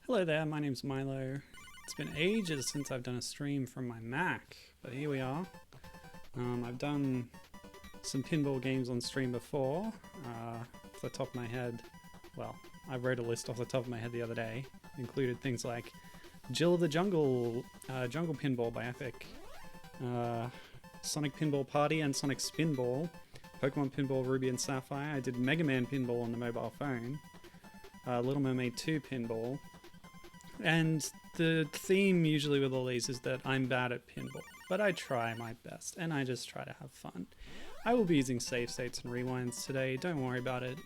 Hello there, my name's Milo. It's been ages since I've done a stream from my Mac, but here we are. I've done some pinball games on stream before. Off the top of my head, well, I wrote a list off the top of my head the other day. Included things like Jill of the Jungle, Jungle Pinball by Epic, Sonic Pinball Party and Sonic Spinball, Pokemon Pinball Ruby and Sapphire. I did Mega Man Pinball on the mobile phone, Little Mermaid 2 Pinball. And the theme usually with all these is that I'm bad at pinball, but I try my best and I just try to have fun. I will be using save states and rewinds today, don't worry about it.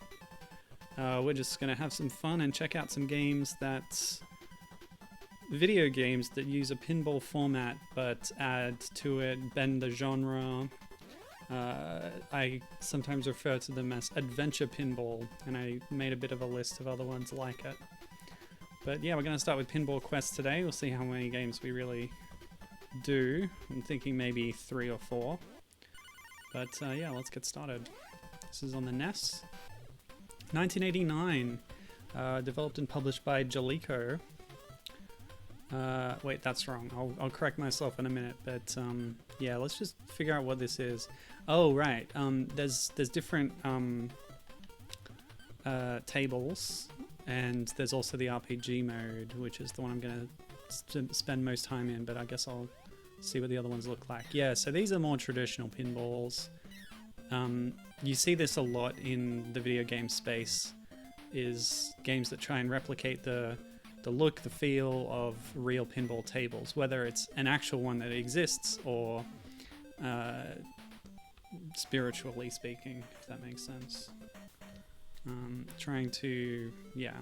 We're just going to have some fun and check out some games video games that use a pinball format but add to it, bend the genre. I sometimes refer to them as adventure pinball, and I made a bit of a list of other ones like it. But yeah, we're going to start with Pinball Quest today. We'll see how many games we really do. I'm thinking maybe 3 or 4. But yeah, let's get started. This is on the NES. 1989. Developed and published by Jaki. Wait, that's wrong. I'll correct myself in a minute. But yeah, let's just figure out what this is. Oh, right. There's different tables. And there's also the RPG mode, which is the one I'm going to spend most time in, but I guess I'll see what the other ones look like. Yeah, so these are more traditional pinballs. You see this a lot in the video game space, is games that try and replicate the look, the feel of real pinball tables, whether it's an actual one that exists or spiritually speaking, if that makes sense. Trying to, yeah,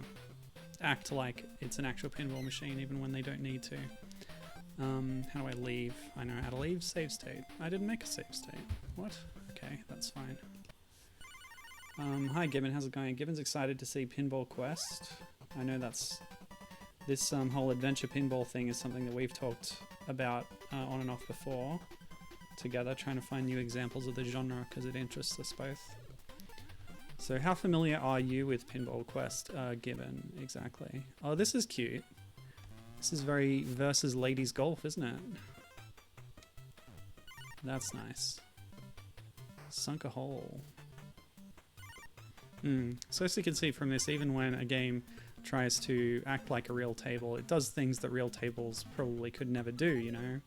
act like it's an actual pinball machine even when they don't need to. How do I leave? I know how to leave. Save state. I didn't make a save state. What? Okay, that's fine. Hi Gibbon, how's it going? Gibbon's excited to see Pinball Quest. I know that's... This whole adventure pinball thing is something that we've talked about on and off before together, trying to find new examples of the genre because it interests us both. So how familiar are you with Pinball Quest, Gibbon, exactly? Oh, this is cute. This is very versus ladies golf, isn't it? That's nice. Sunk a hole. So as you can see from this, even when a game tries to act like a real table, it does things that real tables probably could never do, you know?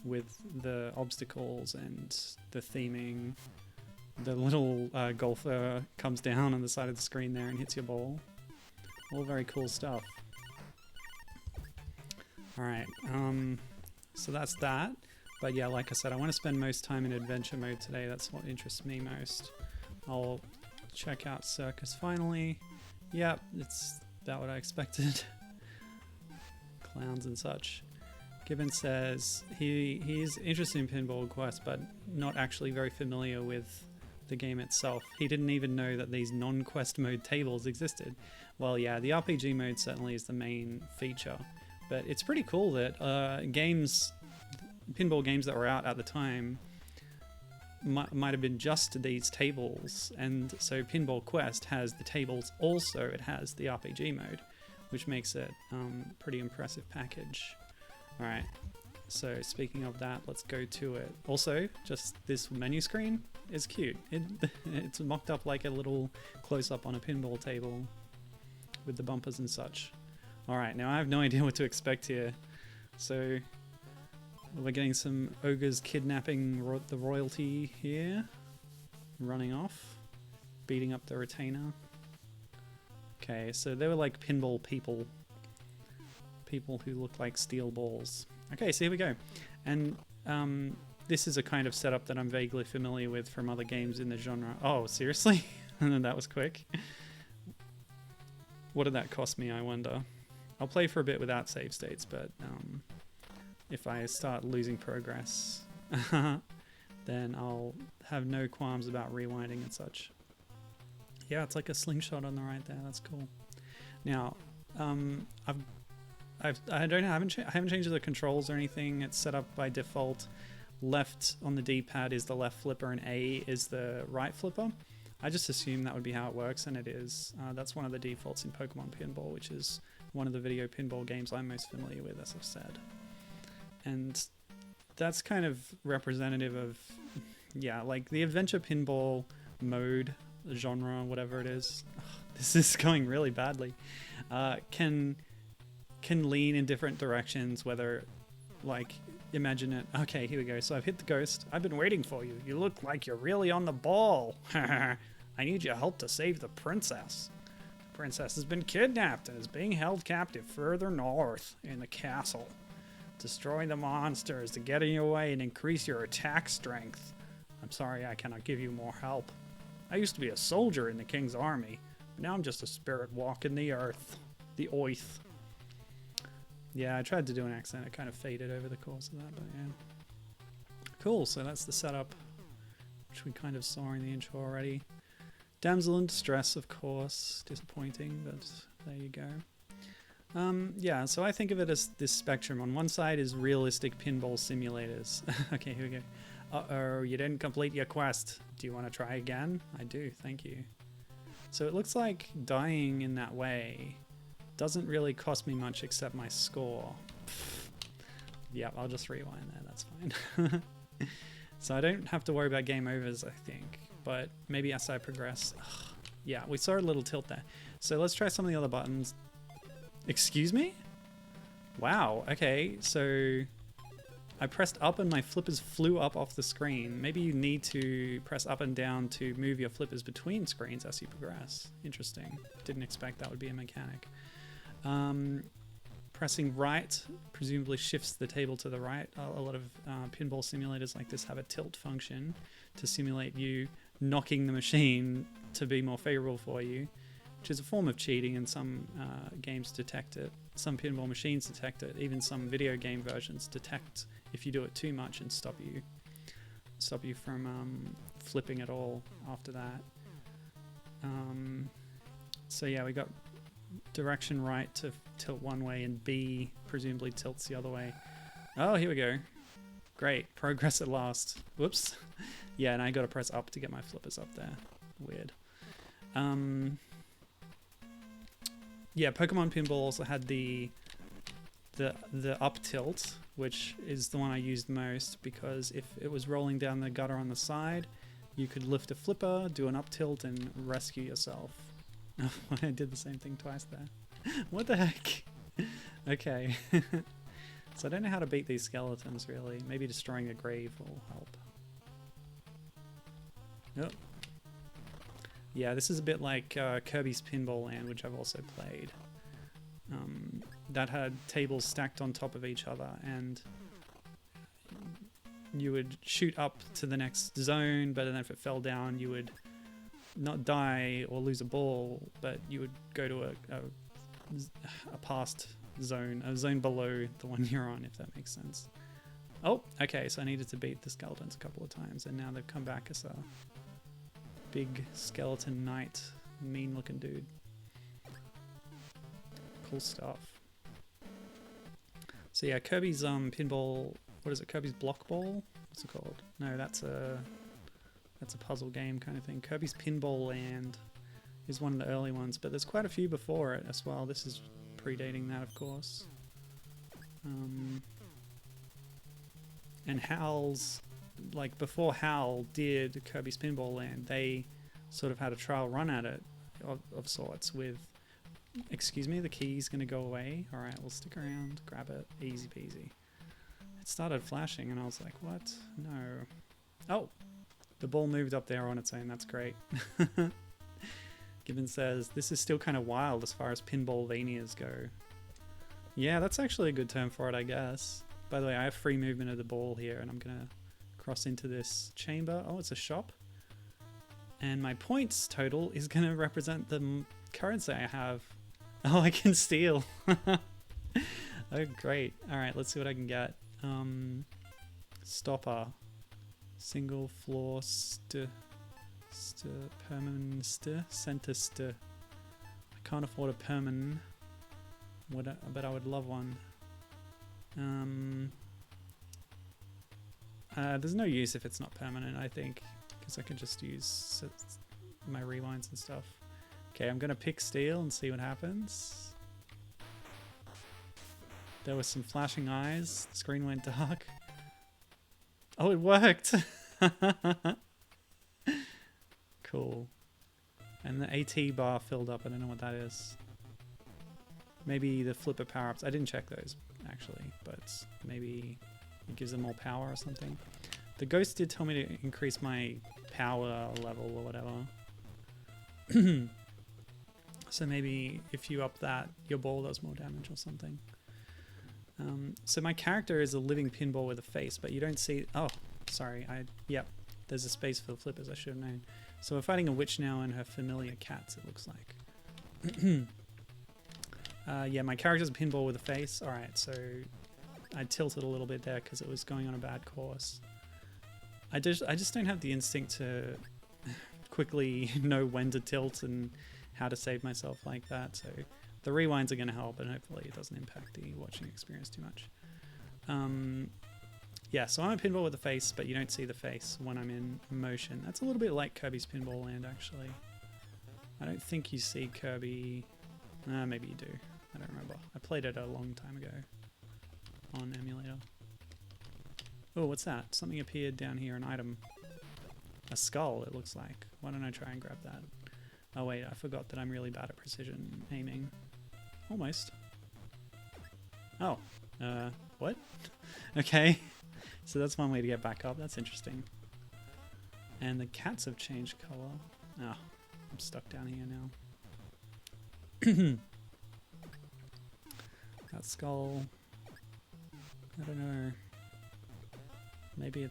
With the obstacles and the theming. The little golfer comes down on the side of the screen there and hits your ball. All very cool stuff. Alright, so that's that. But yeah, like I said, I want to spend most time in adventure mode today. That's what interests me most. I'll check out Circus finally. Yep, it's about what I expected. Clowns and such. Gibbon says he's interested in Pinball Quest, but not actually very familiar with the game itself. He didn't even know that these non-quest mode tables existed. Well, yeah, the RPG mode certainly is the main feature, but it's pretty cool that pinball games that were out at the time might have been just these tables, and so Pinball Quest has the tables, also it has the RPG mode, which makes it a pretty impressive package. Alright, so speaking of that, let's go to it. Also, just this menu screen is cute. It's mocked up like a little close-up on a pinball table with the bumpers and such. Alright, now I have no idea what to expect here. So, we're getting some ogres kidnapping the royalty here. Running off. Beating up the retainer. Okay, so they were like pinball people. People who look like steel balls. Okay, so here we go. And this is a kind of setup that I'm vaguely familiar with from other games in the genre. Oh, seriously? That was quick. What did that cost me, I wonder? I'll play for a bit without save states, but if I start losing progress, then I'll have no qualms about rewinding and such. Yeah, it's like a slingshot on the right there. That's cool. Now, I haven't changed the controls or anything. It's set up by default. Left on the D-pad is the left flipper and A is the right flipper. I just assumed that would be how it works, and it is. That's one of the defaults in Pokemon Pinball, which is one of the video pinball games I'm most familiar with, as I've said. And that's kind of representative of, yeah, like the adventure pinball mode, genre, whatever it is. Ugh, this is going really badly. Can lean in different directions, whether, like, imagine it. Okay, here we go. So I've hit the ghost. I've been waiting for you. You look like you're really on the ball. I need your help to save the princess. The princess has been kidnapped and is being held captive further north in the castle. Destroy the monsters to get in your way and increase your attack strength. I'm sorry I cannot give you more help. I used to be a soldier in the king's army, but now I'm just a spirit walking the earth. The oath. Yeah, I tried to do an accent. It kind of faded over the course of that, but yeah. Cool, so that's the setup, which we kind of saw in the intro already. Damsel in distress, of course. Disappointing, but there you go. Yeah, so I think of it as this spectrum. On one side is realistic pinball simulators. Okay, here we go. Uh-oh, you didn't complete your quest. Do you want to try again? I do, thank you. So it looks like dying in that way doesn't really cost me much except my score. Yep, I'll just rewind there, that's fine. So I don't have to worry about game overs, I think, but maybe as I progress. Ugh, yeah, we saw a little tilt there. So let's try some of the other buttons. Excuse me? Wow, okay, so I pressed up and my flippers flew up off the screen. Maybe you need to press up and down to move your flippers between screens as you progress. Interesting. Didn't expect that would be a mechanic. Pressing right presumably shifts the table to the right. A lot of pinball simulators like this have a tilt function to simulate you knocking the machine to be more favorable for you, which is a form of cheating, and some games detect it. Some pinball machines detect it. Even some video game versions detect if you do it too much and stop you from flipping at all after that. So yeah, we got direction right to tilt one way, and B presumably tilts the other way. Oh, here we go. Great, progress at last. Whoops. Yeah, and I gotta press up to get my flippers up there. Weird. Yeah, Pokemon Pinball also had the up tilt, which is the one I used most, because if it was rolling down the gutter on the side, you could lift a flipper, do an up tilt, and rescue yourself. I did the same thing twice there. What the heck? Okay. So I don't know how to beat these skeletons, really. Maybe destroying a grave will help. Nope. Yeah, this is a bit like Kirby's Pinball Land, which I've also played. That had tables stacked on top of each other, and you would shoot up to the next zone, but then if it fell down, you would not die or lose a ball, but you would go to a past zone, a zone below the one you're on, if that makes sense. Oh, okay, so I needed to beat the skeletons a couple of times, and now they've come back as a big skeleton knight, mean looking dude. Cool stuff. So yeah, Kirby's pinball, what is it, Kirby's Block Ball? What's it called? No, that's a puzzle game kind of thing. Kirby's Pinball Land is one of the early ones, but there's quite a few before it as well. This is predating that, of course. And Howl's, like before Howl did Kirby's Pinball Land, they sort of had a trial run at it of sorts with, excuse me, the key's gonna go away. All right, we'll stick around, grab it, easy peasy. It started flashing and I was like, what? No. Oh, the ball moved up there on its own, that's great. Gibbon says, this is still kind of wild as far as Pinballvanias go. Yeah, that's actually a good term for it, I guess. By the way, I have free movement of the ball here, and I'm gonna cross into this chamber. Oh, it's a shop. And my points total is gonna represent the currency I have. Oh, I can steal. Oh, great. All right, let's see what I can get. Stopper. Single floor permanent center st. I can't afford a permanent. But I would love one. There's no use if it's not permanent, I think, because I can just use my rewinds and stuff. Okay, I'm gonna pick steel and see what happens. There were some flashing eyes. The screen went dark. Oh, it worked! Cool. And the AT bar filled up. I don't know what that is. Maybe the flipper power-ups. I didn't check those, actually, but maybe it gives them more power or something. The ghost did tell me to increase my power level or whatever. So maybe if you up that, your ball does more damage or something. So my character is a living pinball with a face, but you don't see... Oh, sorry. Yep, there's a space for the flippers. I should have known. So we're fighting a witch now and her familiar cats, it looks like. Yeah, my character's a pinball with a face. Alright, so I tilted a little bit there because it was going on a bad course. I just don't have the instinct to quickly know when to tilt and how to save myself like that. So the rewinds are going to help, and hopefully it doesn't impact the watching experience too much. Yeah, so I'm a pinball with a face, but you don't see the face when I'm in motion. That's a little bit like Kirby's Pinball Land, actually. I don't think you see Kirby... maybe you do. I don't remember. I played it a long time ago on emulator. Oh, what's that? Something appeared down here, an item. A skull, it looks like. Why don't I try and grab that? Oh wait, I forgot that I'm really bad at precision aiming. Almost. Oh, what? Okay. So that's one way to get back up. That's interesting. And the cats have changed color. Oh, I'm stuck down here now. That skull. I don't know. Maybe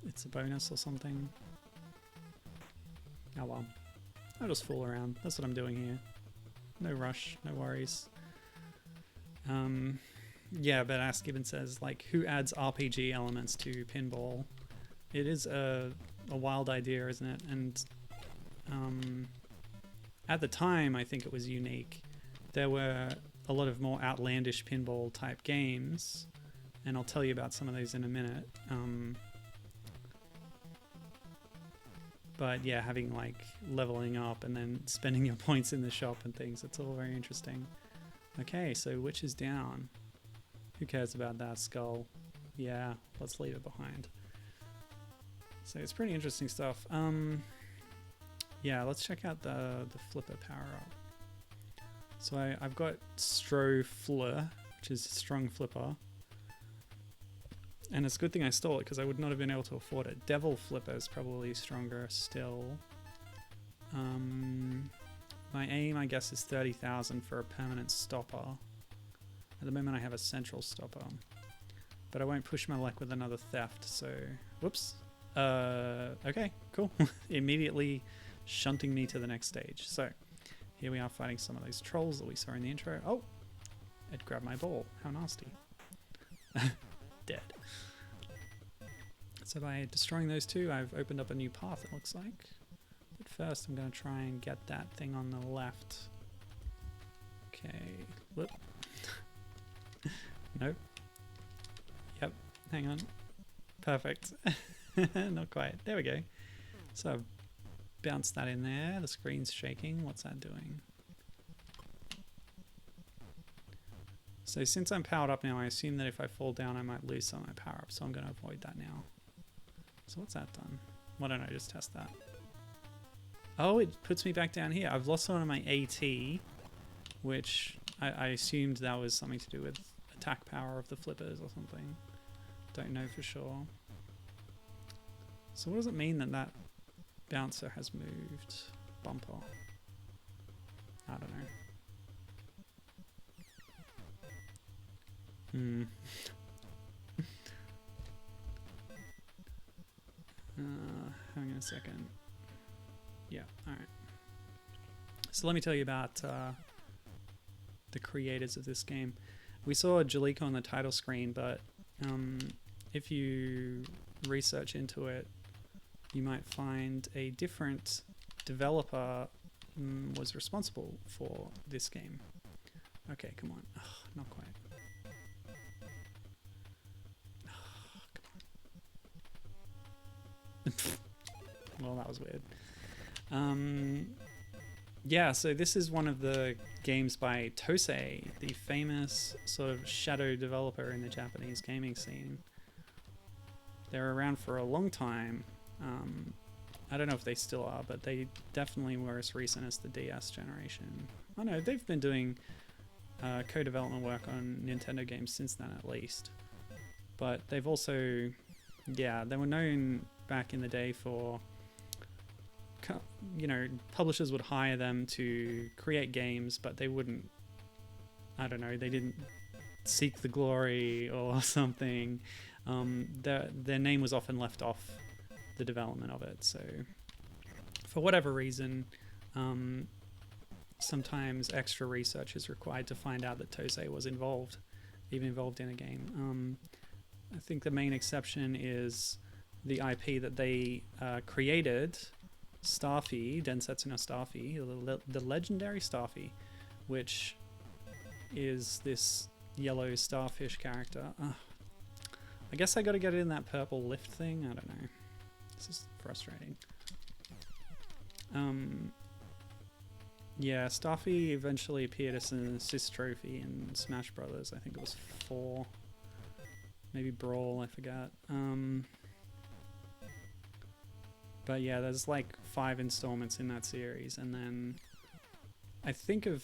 it's a bonus or something. Oh well. I'll just fool around. That's what I'm doing here. No rush, no worries. Yeah, but Ask Gibbon says, like, who adds RPG elements to pinball? It is a wild idea, isn't it? And at the time, I think it was unique. There were a lot of more outlandish pinball type games, and I'll tell you about some of those in a minute. But yeah, having like leveling up and then spending your points in the shop and things, it's all very interesting. Okay, so which is down? Who cares about that skull? Yeah, let's leave it behind. So it's pretty interesting stuff. Yeah, let's check out the flipper power up. So I've got Stro Fleur, which is a strong flipper. And it's a good thing I stole it because I would not have been able to afford it. Devil Flipper is probably stronger still. My aim, I guess, is 30,000 for a permanent stopper. At the moment I have a central stopper. But I won't push my luck with another theft, so... Whoops. Okay, cool. Immediately shunting me to the next stage. So, here we are fighting some of those trolls that we saw in the intro. Oh! It grabbed my ball. How nasty. Dead. So by destroying those two, I've opened up a new path, it looks like. But first I'm going to try and get that thing on the left. Okay. Whoop. Nope. Yep. Hang on. Perfect. Not quite. There we go. So I've bounced that in there. The screen's shaking. What's that doing? So since I'm powered up now, I assume that if I fall down, I might lose some of my power up. So I'm going to avoid that now. So what's that done? Why don't I just test that? Oh, it puts me back down here. I've lost one of my AT, which I assumed that was something to do with attack power of the flippers or something. Don't know for sure. So what does it mean that that bouncer has moved? Bumper. I don't know. Hang on a second. Yeah, alright. So let me tell you about the creators of this game. We saw Jaki on the title screen, but if you research into it, you might find a different developer was responsible for this game. Okay, come on. Ugh, not quite. Well, that was weird. Yeah, so this is one of the games by Tosei, the famous sort of shadow developer in the Japanese gaming scene. They're around for a long time. I don't know if they still are, but they definitely were as recent as the DS generation. I know, they've been doing co-development work on Nintendo games since then at least. But they've also, yeah, they were known back in the day for, you know, publishers would hire them to create games, but they wouldn't, I don't know, they didn't seek the glory or something. Their name was often left off the development of it. So for whatever reason, sometimes extra research is required to find out that Tosei was even involved in a game. I think the main exception is the IP that they created, Starfy, Densetsu no Starfy, the legendary Starfy, which is this yellow starfish character. I guess I gotta get it in that purple lift thing, I don't know. This is frustrating. Yeah, Starfy eventually appeared as an assist trophy in Smash Brothers. I think it was 4. Maybe Brawl, I forgot. But yeah, there's like 5 installments in that series, and then I think of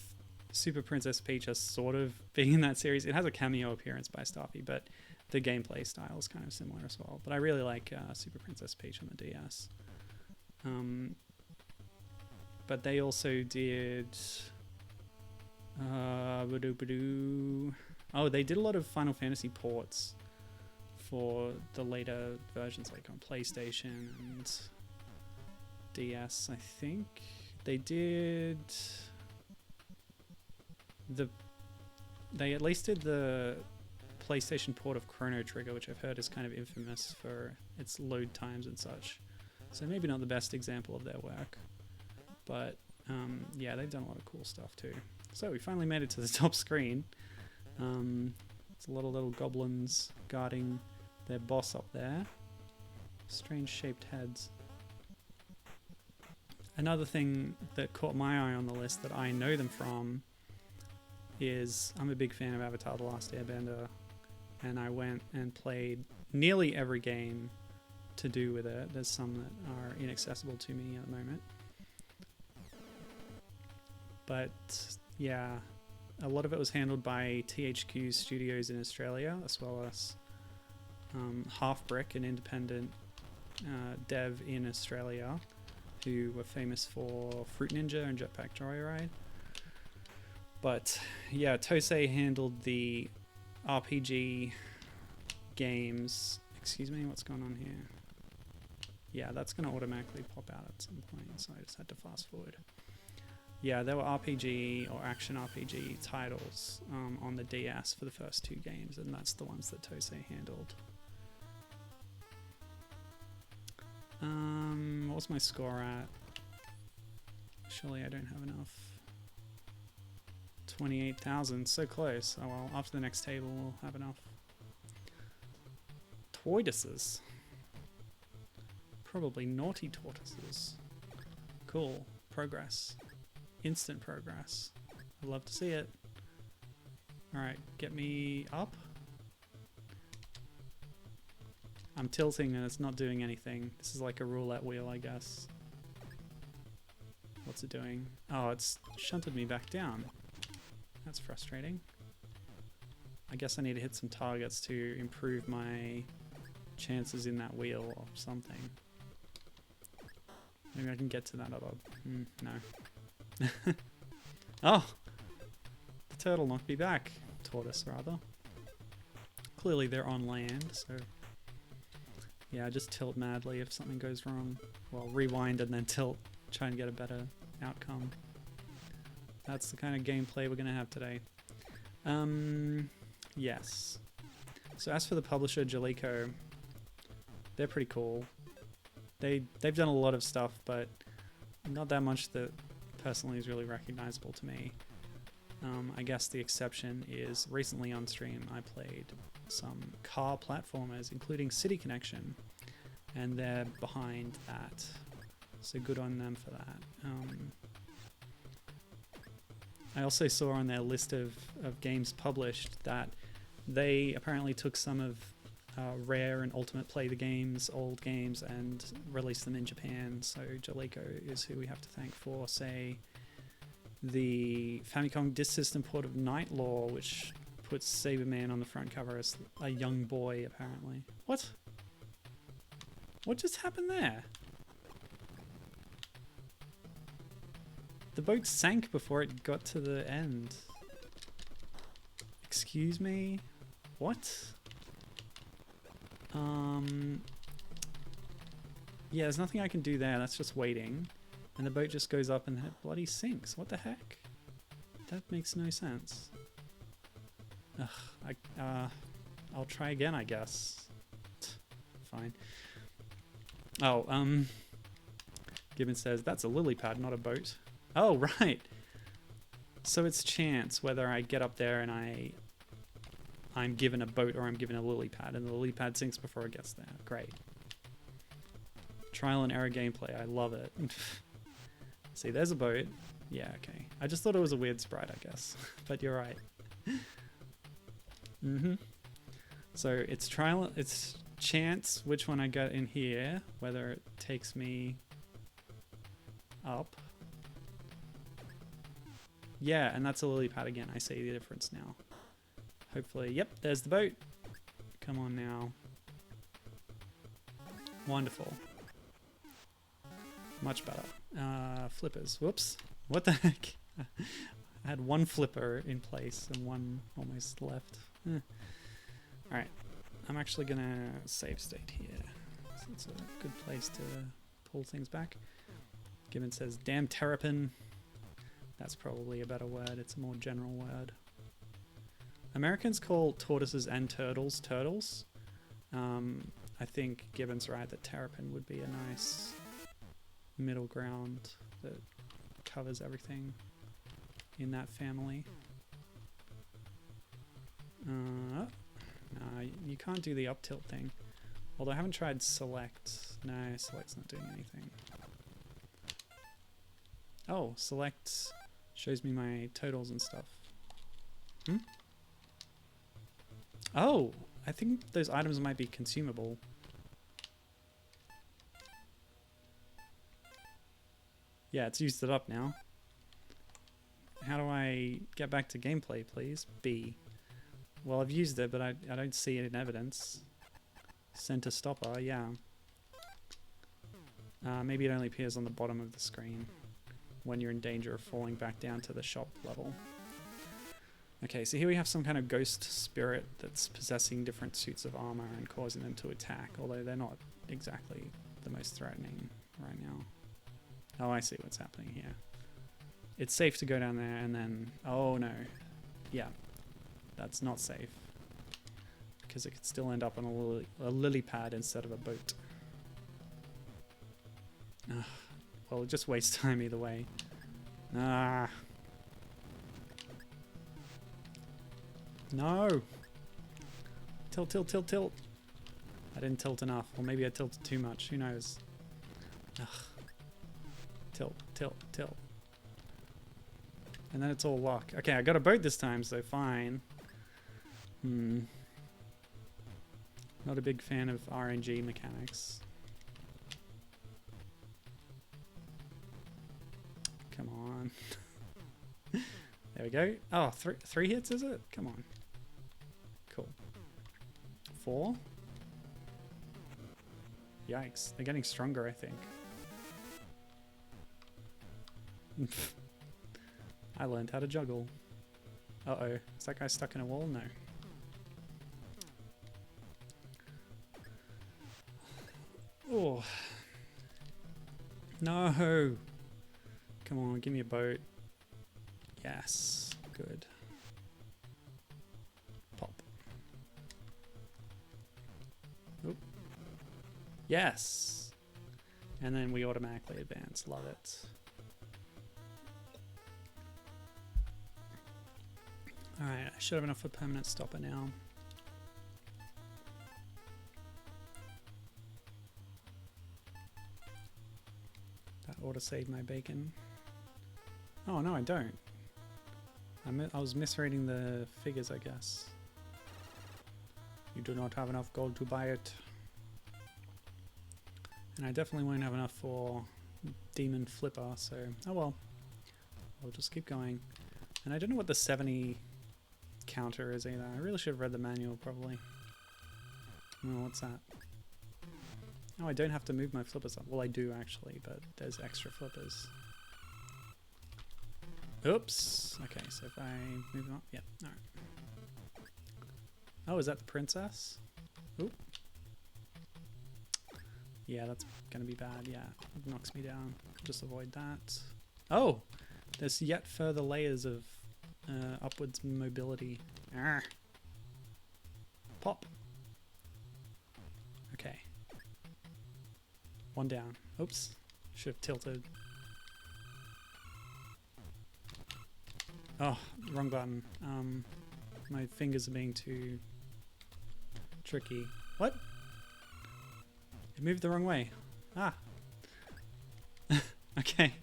Super Princess Peach as sort of being in that series. It has a cameo appearance by Starfy, but the gameplay style is kind of similar as well. But I really like Super Princess Peach on the DS. But they also did... Oh, they did a lot of Final Fantasy ports for the later versions, like on PlayStation and DS, I think. They did... They at least did the PlayStation port of Chrono Trigger, which I've heard is kind of infamous for its load times and such. So maybe not the best example of their work. But yeah, they've done a lot of cool stuff too. So we finally made it to the top screen. It's a lot of little goblins guarding their boss up there. Strange shaped heads. Another thing that caught my eye on the list that I know them from is I'm a big fan of Avatar: The Last Airbender, and I went and played nearly every game to do with it. There's some that are inaccessible to me at the moment. But yeah, a lot of it was handled by THQ Studios in Australia, as well as Half Brick, an independent dev in Australia, who were famous for Fruit Ninja and Jetpack Joyride. But yeah, Tosei handled the RPG games. Excuse me, what's going on here? Yeah, that's going to automatically pop out at some point, so I just had to fast forward. Yeah, there were RPG or action RPG titles on the DS for the first 2 games, and that's the ones that Tosei handled. What was my score at? Surely I don't have enough. 28,000, so close. Oh well, after the next table we'll have enough. Tortoises. Probably naughty tortoises. Cool. Progress. Instant progress. I'd love to see it. Alright, get me up. I'm tilting and it's not doing anything. This is like a roulette wheel, I guess. What's it doing? Oh, it's shunted me back down. That's frustrating. I guess I need to hit some targets to improve my chances in that wheel or something. Maybe I can get to that other... no. Oh! The turtle knocked me back. Tortoise, rather. Clearly they're on land, so... yeah, just tilt madly if something goes wrong. Well, rewind and then tilt. Try and get a better outcome. That's the kind of gameplay we're going to have today. Yes. So as for the publisher, Jalico, they're pretty cool. They've done a lot of stuff, but not that much that personally is really recognizable to me. I guess the exception is recently on stream I played some car platformers, including City Connection, and they're behind that So good on them for that. I also saw on their list of games published that they apparently took some of Rare and Ultimate Play the games, old games, and released them in Japan. So Jaleco is who we have to thank for, say, the Famicom Disk System port of Night Law, which puts Saberman on the front cover as a young boy, apparently. What? What just happened there? The boat sank before it got to the end. Excuse me? What? Yeah, there's nothing I can do there. That's just waiting. And the boat just goes up and it bloody sinks. What the heck? That makes no sense. Ugh, I'll try again, I guess. Fine. Oh, Gibbon says, that's a lily pad, not a boat. Oh, right. So it's chance whether I get up there and I'm given a boat or I'm given a lily pad, and the lily pad sinks before it gets there. Great. Trial and error gameplay. I love it. See, there's a boat. Yeah, okay. I just thought it was a weird sprite, I guess. But you're right. So it's chance which one I get in here, whether it takes me up. Yeah, and that's a lily pad again. I see the difference now. Hopefully, yep, there's the boat. Come on now. Wonderful. Much better. Flippers. Whoops. What the heck? I had one flipper in place and one almost left. Alright. I'm actually gonna save state here. So it's a good place to pull things back. Gibbon says, damn terrapin. That's probably a better word. It's a more general word. Americans call tortoises and turtles turtles. I think Gibbon's right that terrapin would be a nice middle ground that covers everything in that family. No, you can't do the up tilt thing. Although I haven't tried select. No, select's not doing anything. Oh, select shows me my totals and stuff. Oh, I think those items might be consumable. Yeah, it's used it up now. How do I get back to gameplay, please? B. Well, I've used it, but I don't see it in evidence. Center stopper, yeah. Maybe it only appears on the bottom of the screen when you're in danger of falling back down to the shop level. Okay, so here we have some kind of ghost spirit that's possessing different suits of armor and causing them to attack, although they're not exactly the most threatening right now. Oh, I see what's happening here. It's safe to go down there and then... Oh, no. Yeah. That's not safe. Because it could still end up on a lily pad instead of a boat. Ugh. Well, it just wastes time either way. Ah. No! Tilt, tilt, tilt, tilt. I didn't tilt enough. Or maybe I tilted too much. Who knows? Ugh. Tilt, tilt, tilt. And then it's all luck. Okay, I got a boat this time, so fine. Not a big fan of RNG mechanics. Come on. There we go. Oh, three hits, is it? Come on. Cool. 4? Yikes. They're getting stronger, I think. I learned how to juggle. Uh-oh. Is that guy stuck in a wall? No. Oh. No. Come on, give me a boat. Yes. Good. Pop. Oop. Yes. And then we automatically advance. Love it. Alright, I should have enough for permanent stopper now. auto-save my bacon. Oh, no, I don't. I was misreading the figures, I guess. You do not have enough gold to buy it. And I definitely won't have enough for Demon Flipper, so oh well. I'll just keep going. And I don't know what the 70 counter is either. I really should have read the manual, probably. Oh, what's that? Oh, I don't have to move my flippers up. Well, I do actually, but there's extra flippers. Oops. Okay, so if I move them up, yeah, alright. Oh, is that the princess? Oop. Yeah, that's gonna be bad, yeah. It knocks me down. Just avoid that. Oh! There's yet further layers of upwards mobility. Arrgh. Pop. Okay. One down. Oops. Should have tilted. Oh, wrong button. My fingers are being too tricky. What? It moved the wrong way. Ah. Okay.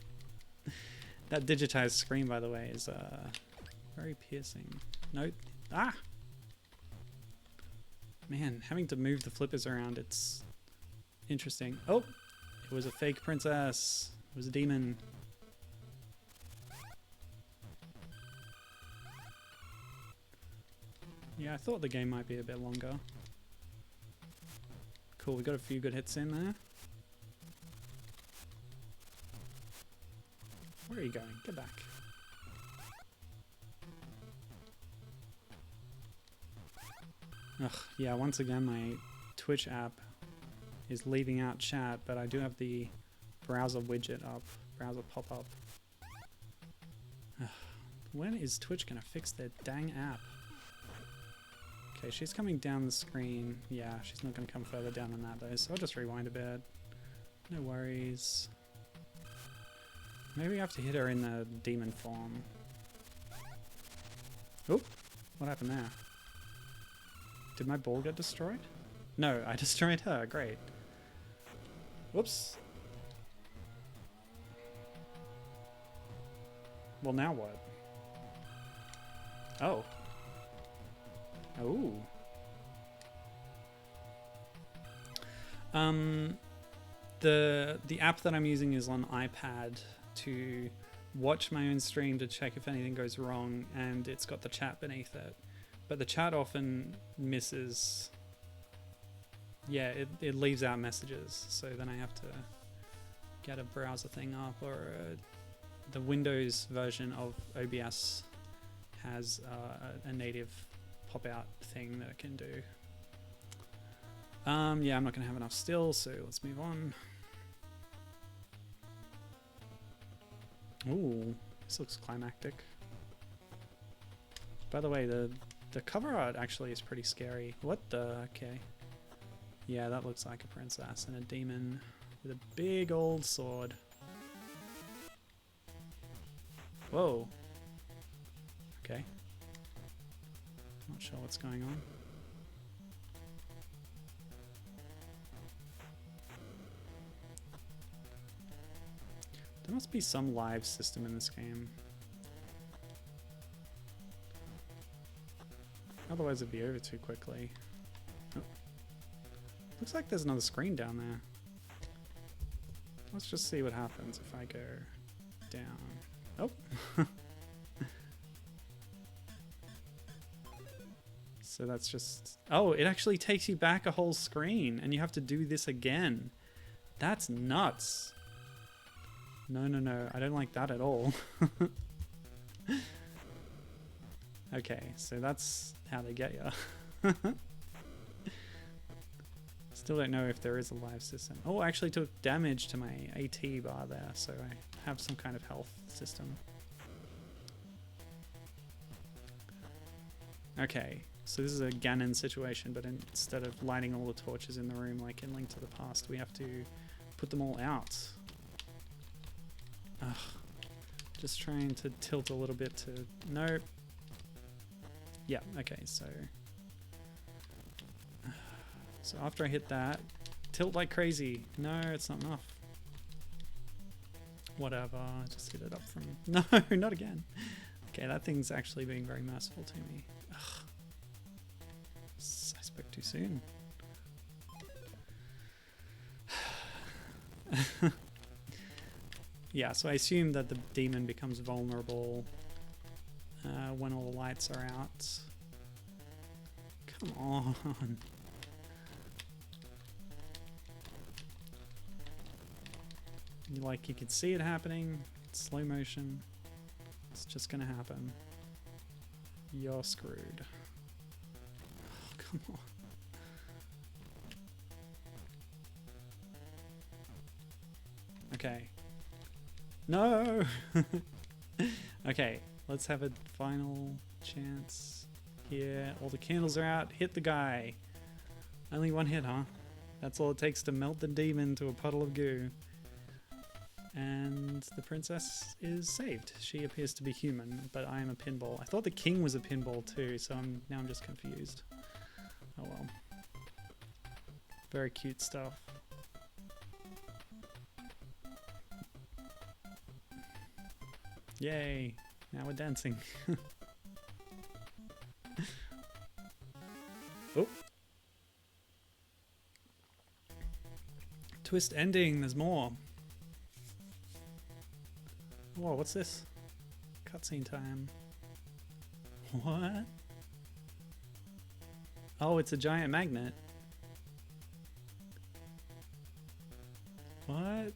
That digitized screen, by the way, is very piercing. No. Ah! Man, having to move the flippers around, it's interesting. Oh! It was a fake princess. It was a demon. Yeah, I thought the game might be a bit longer. Cool, we got a few good hits in there. Where are you going? Get back. Ugh, yeah, once again my Twitch app is leaving out chat, but I do have the browser widget up, browser pop-up. When is Twitch gonna fix their dang app? Okay, she's coming down the screen. Yeah, she's not gonna come further down than that though, so I'll just rewind a bit. No worries. Maybe I have to hit her in the demon form. Oop! What happened there? Did my ball get destroyed? No, I destroyed her. Great. Whoops. Well, now what? Oh. Oh. The app that I'm using is on iPad to watch my own stream to check if anything goes wrong, and it's got the chat beneath it. But the chat often misses. Yeah, it leaves out messages, so then I have to get a browser thing up, or the Windows version of OBS has a native pop-out thing that it can do. Yeah, I'm not gonna have enough still, so let's move on. Ooh, this looks climactic. By the way, the cover art actually is pretty scary. What the? Okay. Yeah, that looks like a princess and a demon with a big old sword. Whoa. Okay. Not sure what's going on. There must be some live system in this game. Otherwise it'd be over too quickly. Oh. Looks like there's another screen down there. Let's just see what happens if I go down. Oh. So that's just... Oh, it actually takes you back a whole screen and you have to do this again. That's nuts. No, no, no. I don't like that at all. Okay, so that's how they get you. Still don't know if there is a live system. Oh, I actually took damage to my AT bar there, so I have some kind of health system. Okay, so this is a Ganon situation, but instead of lighting all the torches in the room like in Link to the Past, we have to put them all out. Ugh. Just trying to tilt a little bit to... Nope. Yeah, okay, so... So after I hit that, tilt like crazy. No, it's not enough. Whatever, just hit it up from... No, not again. Okay, that thing's actually being very merciful to me. Ugh. I spoke too soon. Yeah, so I assume that the demon becomes vulnerable when all the lights are out. Come on. Like, you can see it happening. It's slow motion. It's just gonna happen. You're screwed. Oh, come on. Okay. No! Okay, let's have a final chance here. All the candles are out. Hit the guy. Only one hit, huh? That's all it takes to melt the demon to a puddle of goo. And the princess is saved. She appears to be human, but I am a pinball. I thought the king was a pinball too, so now I'm just confused. Oh well. Very cute stuff. Yay! Now we're dancing. Oh! Twist ending, there's more. Whoa, what's this? Cutscene time. What? Oh, it's a giant magnet. What? I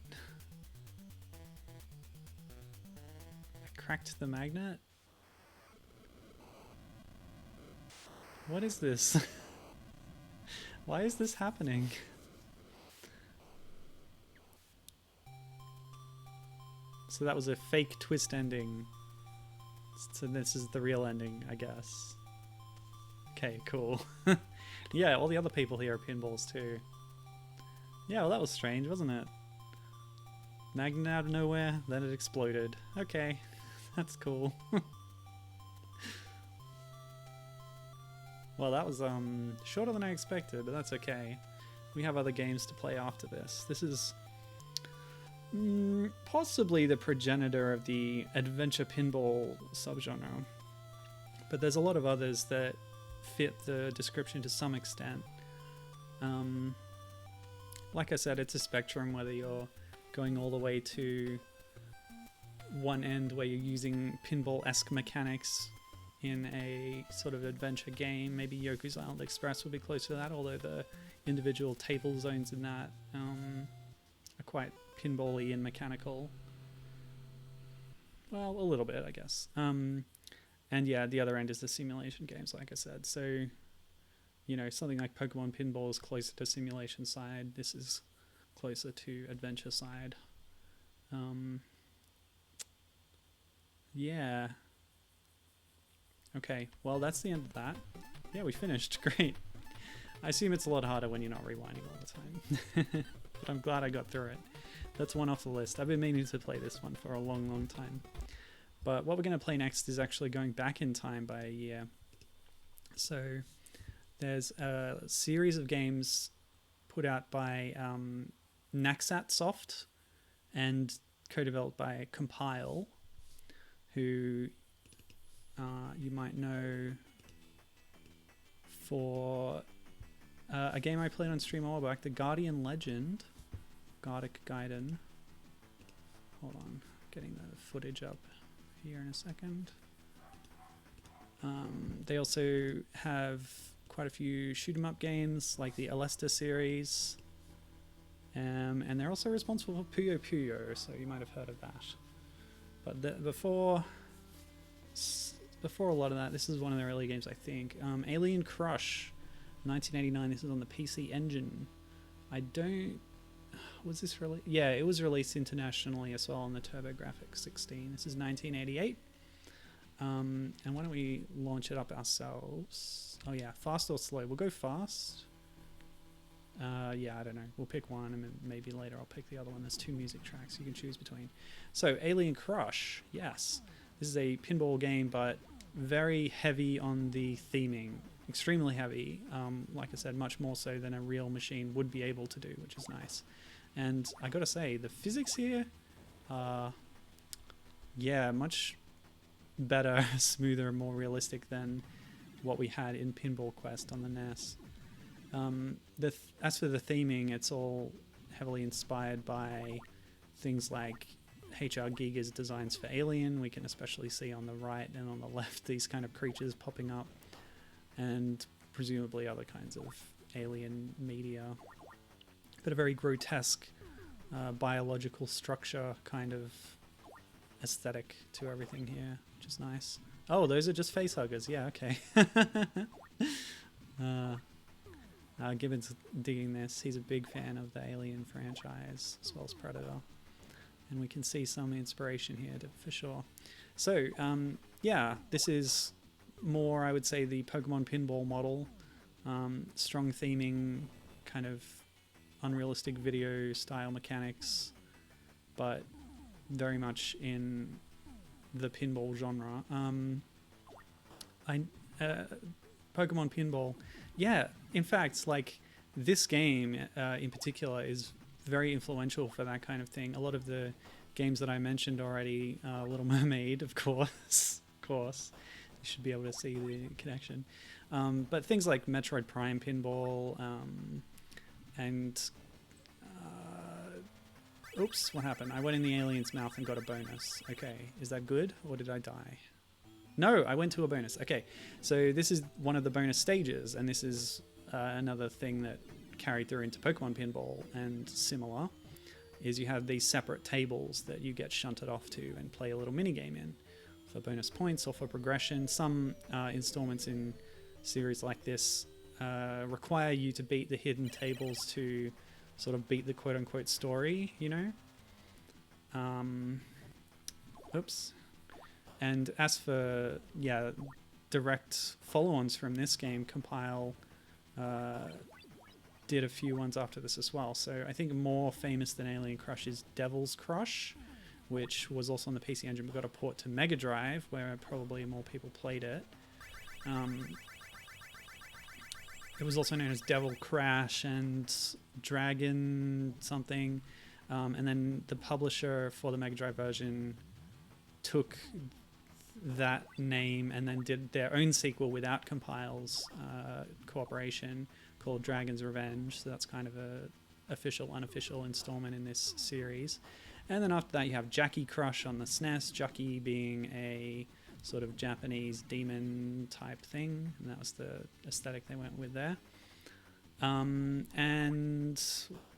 cracked the magnet? What is this? Why is this happening? So that was a fake twist ending. So this is the real ending, I guess. Okay, cool. Yeah, all the other people here are pinballs too. Yeah, well that was strange, wasn't it? Magnet out of nowhere, then it exploded. Okay, that's cool. Well, that was shorter than I expected, but that's okay. We have other games to play after this. This is possibly the progenitor of the adventure pinball subgenre, but there's a lot of others that fit the description to some extent. Like I said, it's a spectrum, whether you're going all the way to one end where you're using pinball-esque mechanics in a sort of adventure game. Maybe Yoku's Island Express would be close to that, although the individual table zones in that are quite pinball-y and mechanical. Well, a little bit, I guess. And yeah, the other end is the simulation games, like I said. So, you know, something like Pokemon Pinball is closer to simulation side. This is closer to adventure side. Yeah. Okay, well, that's the end of that. Yeah, we finished. Great. I assume it's a lot harder when you're not rewinding all the time. But I'm glad I got through it. That's one off the list. I've been meaning to play this one for a long, long time. But what we're going to play next is actually going back in time by a year. So there's a series of games put out by Naxat Soft and co-developed by Compile, who you might know for a game I played on stream a while back, The Guardian Legend. Gardic Gaiden. Hold on, getting the footage up here in a second. They also have quite a few shoot 'em up games like the Alesta series, and they're also responsible for Puyo Puyo, so you might have heard of that. But before a lot of that, this is one of the early games, I think. Alien Crush, 1989. This is on the PC Engine. I don't... Was this released? Yeah, it was released internationally as well on the TurboGrafx 16. This is 1988. And why don't we launch it up ourselves? Oh yeah, fast or slow? We'll go fast. Yeah, I don't know. We'll pick one, and then maybe later I'll pick the other one. There's 2 music tracks you can choose between. So, Alien Crush, yes. This is a pinball game, but very heavy on the theming. Extremely heavy. Like I said, much more so than a real machine would be able to do, which is nice. And I gotta say, the physics here yeah, much better, smoother, more realistic than what we had in Pinball Quest on the NES. As for the theming, it's all heavily inspired by things like H.R. Giger's designs for Alien. We can especially see on the right and on the left these kind of creatures popping up, and presumably other kinds of alien media. But a very grotesque biological structure kind of aesthetic to everything here, which is nice. Oh, those are just face huggers. Yeah, okay. Gibbons digging this. He's a big fan of the Alien franchise as well as Predator. And we can see some inspiration here for sure. So, yeah, this is more, I would say, the Pokemon Pinball model. Strong theming, kind of unrealistic video style mechanics, but very much in the pinball genre. Pokemon Pinball, yeah, in fact, like this game in particular is very influential for that kind of thing. A lot of the games that I mentioned already, Little Mermaid, of course, you should be able to see the connection. But things like Metroid Prime Pinball, and oops, what happened? I went in the alien's mouth and got a bonus. Okay, is that good, or did I die? No, I went to a bonus. Okay, so this is one of the bonus stages, and this is another thing that carried through into Pokemon Pinball and similar, is you have these separate tables that you get shunted off to and play a little mini game in for bonus points or for progression. Some installments in series like this require you to beat the hidden tables to sort of beat the quote-unquote story, you know? Oops. And as for, yeah, direct follow-ons from this game, Compile did a few ones after this as well. So I think more famous than Alien Crush is Devil's Crush, which was also on the PC Engine but got a port to Mega Drive, where probably more people played it. It was also known as Devil Crash and Dragon something. And then the publisher for the Mega Drive version took that name and then did their own sequel without Compile's cooperation called Dragon's Revenge. So that's kind of a official, unofficial installment in this series. And then after that you have Jaki Crush on the SNES, Jaki being a sort of Japanese demon type thing, and that was the aesthetic they went with there. And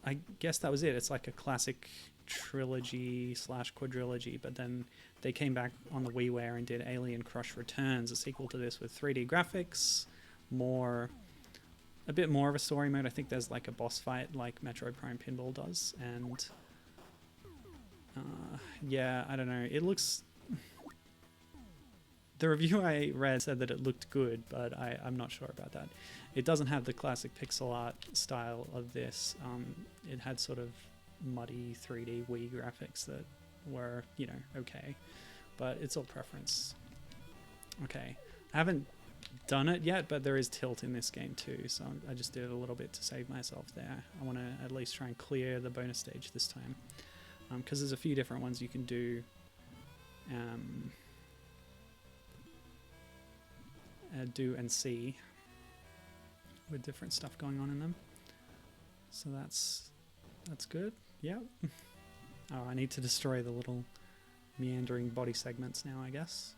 I guess that was it. It's like a classic trilogy / quadrilogy, but then they came back on the WiiWare and did Alien Crush Returns, a sequel to this with 3D graphics, a bit more of a story mode. I think there's like a boss fight like Metroid Prime Pinball does, and yeah, I don't know, it looks... The review I read said that it looked good, but I'm not sure about that. It doesn't have the classic pixel art style of this. It had sort of muddy 3D Wii graphics that were, you know, okay. But it's all preference. Okay. I haven't done it yet, but there is tilt in this game too, so I just did a little bit to save myself there. I want to at least try and clear the bonus stage this time. Because there's a few different ones you can do. Do and see with different stuff going on in them, so that's good. Yeah. Oh, I need to destroy the little meandering body segments now, I guess.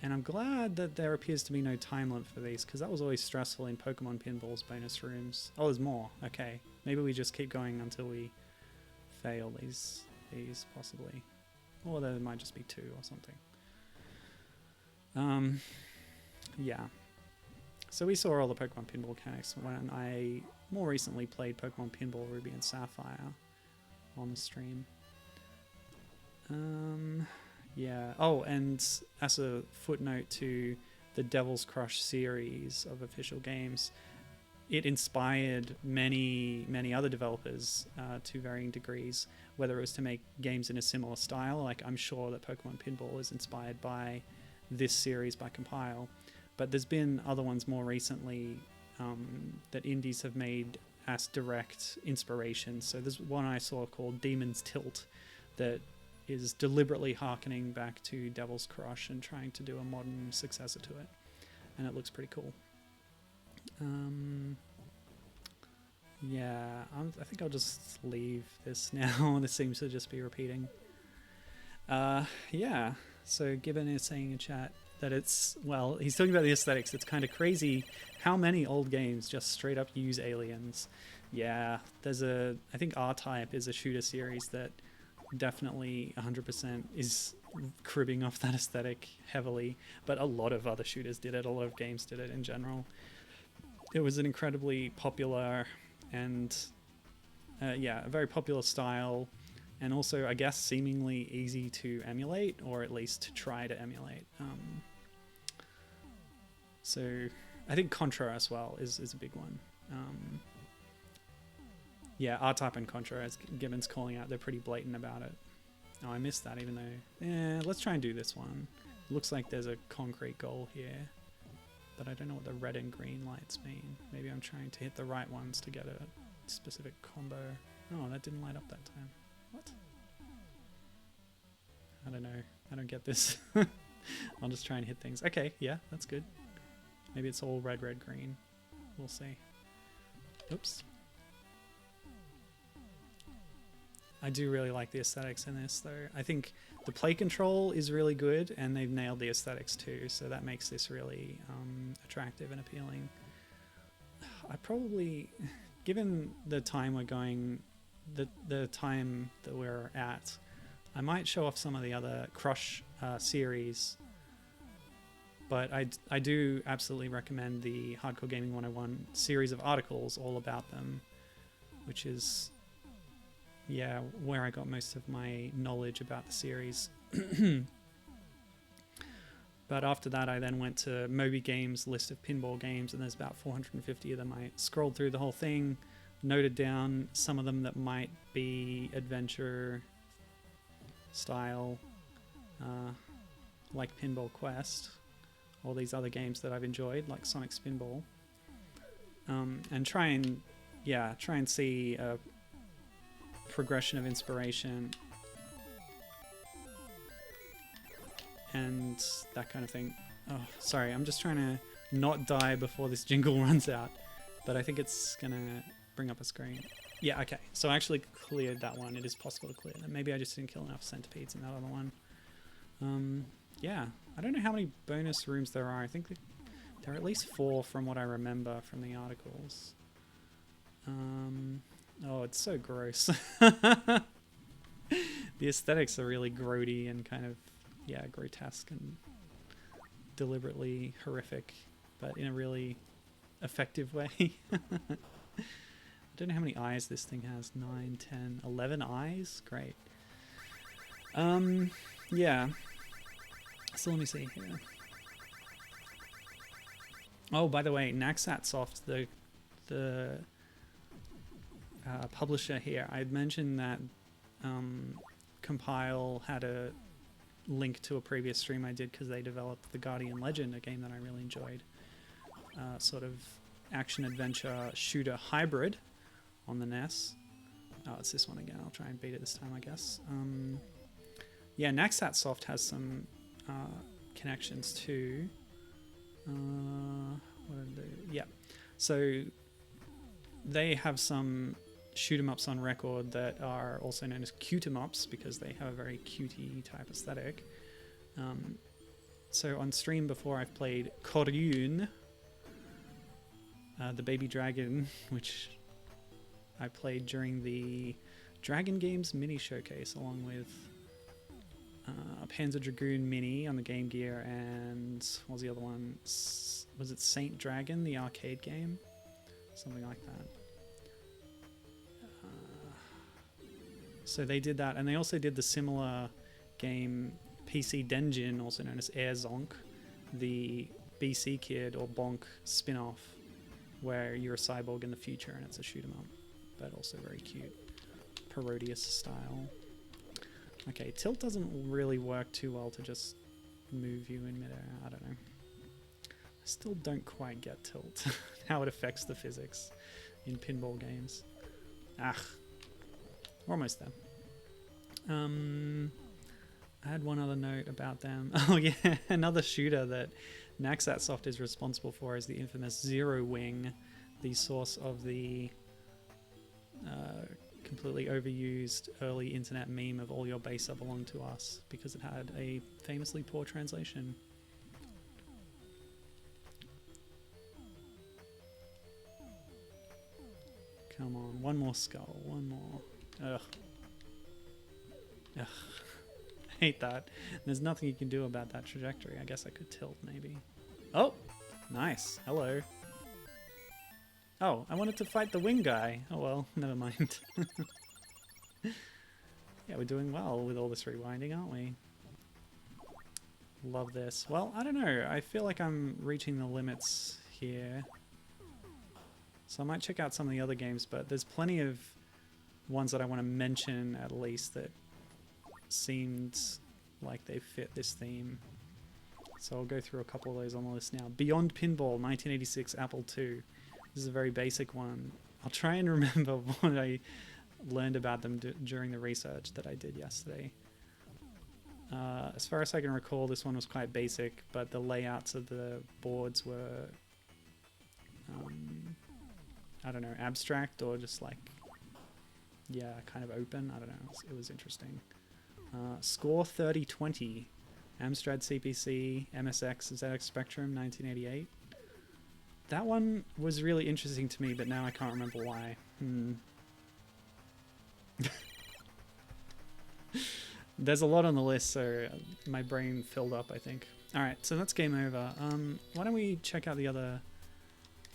And I'm glad that there appears to be no time limit for these, because that was always stressful in Pokemon Pinball's bonus rooms. Oh, there's more. Okay, maybe we just keep going until we fail these possibly, or there might just be 2 or something. Yeah. So we saw all the Pokemon Pinball mechanics when I more recently played Pokemon Pinball Ruby and Sapphire on the stream. Yeah. Oh, and as a footnote to the Devil's Crush series of official games, it inspired many other developers to varying degrees, whether it was to make games in a similar style. Like, I'm sure that Pokemon Pinball is inspired by this series by Compile, but there's been other ones more recently that indies have made as direct inspiration. So there's one I saw called Demon's Tilt that is deliberately harkening back to Devil's Crush and trying to do a modern successor to it, and it looks pretty cool. Yeah, I think I'll just leave this now. This seems to just be repeating. Yeah, so Gibbon is saying in chat that it's, well, he's talking about the aesthetics. It's kind of crazy how many old games just straight up use aliens. Yeah, there's I think R-Type is a shooter series that definitely 100% is cribbing off that aesthetic heavily, but a lot of other shooters did it, a lot of games did it in general. It was an incredibly popular and yeah, a very popular style, and also I guess seemingly easy to emulate, or at least to try to emulate. So I think Contra as well is a big one. Yeah, R-Type and Contra, as Gibbon's calling out, they're pretty blatant about it. Oh, I missed that, even though... let's try and do this one. It looks like there's a concrete goal here, but I don't know what the red and green lights mean. Maybe I'm trying to hit the right ones to get a specific combo. Oh, that didn't light up that time. What? I don't know. I don't get this. I'll just try and hit things. Okay, yeah, that's good. Maybe it's all red, red, green. We'll see. Oops. I do really like the aesthetics in this, though. I think the play control is really good, and they've nailed the aesthetics too, so that makes this really attractive and appealing. I probably, given the time we're going, the time that we're at, I might show off some of the other Crush series, but I do absolutely recommend the Hardcore Gaming 101 series of articles all about them, which is... yeah, where I got most of my knowledge about the series. But after that, I then went to Moby Games' list of pinball games, and there's about 450 of them. I scrolled through the whole thing, noted down some of them that might be adventure style, like Pinball Quest, or these other games that I've enjoyed, like Sonic Spinball, and try and see progression of inspiration and that kind of thing. Oh, sorry, I'm just trying to not die before this jingle runs out, but I think it's gonna bring up a screen. Yeah, okay, so I actually cleared that one. It is possible to clear that. Maybe I just didn't kill enough centipedes in that other one. Yeah, I don't know how many bonus rooms there are. I think there are at least 4 from what I remember from the articles. Oh, it's so gross. The aesthetics are really grody and kind of, yeah, grotesque and deliberately horrific, but in a really effective way. I don't know how many eyes this thing has. 9, 10, 11 eyes? Great. Yeah. So let me see here. Oh, by the way, Naxatsoft, the publisher here, I had mentioned that Compile had a link to a previous stream I did because they developed the Guardian Legend, a game that I really enjoyed. Sort of action-adventure shooter hybrid on the NES. Oh, it's this one again. I'll try and beat it this time, I guess. Yeah, Naxatsoft has some connections too. What did they... Yeah. So they have some shoot 'em ups on record that are also known as cute 'em ups because they have a very cutie type aesthetic. So on stream before, I've played Koryun, the baby dragon, which I played during the Dragon Games mini showcase along with Panzer Dragoon mini on the Game Gear, and what was the other one? Was it Saint Dragon, the arcade game? Something like that. So they did that, and they also did the similar game PC Denjin, also known as Air Zonk, the BC Kid or Bonk spin-off, where you're a cyborg in the future and it's a shoot 'em up, but also very cute, Parodius style. Okay, tilt doesn't really work too well to just move you in midair. I don't know. I still don't quite get tilt, how it affects the physics. in pinball games. Ah, we're almost there. I had one other note about them. Oh yeah, another shooter that Naxatsoft is responsible for is the infamous Zero Wing, the source of the completely overused early internet meme of all your base belong to us, because it had a famously poor translation. Come on, one more skull, one more. Ugh. Ugh. I hate that. There's nothing you can do about that trajectory. I guess I could tilt, maybe. Oh! Nice. Hello. Oh, I wanted to fight the wing guy. Oh well, never mind. Yeah, we're doing well with all this rewinding, aren't we? Love this. Well, I don't know. I feel like I'm reaching the limits here. So I might check out some of the other games, but there's plenty of ones that I want to mention at least that seemed like they fit this theme. So I'll go through a couple of those on the list now. Beyond Pinball, 1986, Apple II. This is a very basic one. I'll try and remember what I learned about them during the research that I did yesterday. As far as I can recall, this one was quite basic, but the layouts of the boards were, I don't know, abstract or just like, yeah, kind of open. I don't know. It was interesting. Score 3020, Amstrad CPC, MSX, ZX Spectrum, 1988. That one was really interesting to me, but now I can't remember why. There's a lot on the list, so my brain filled up, I think. Alright, so that's game over. Why don't we check out the other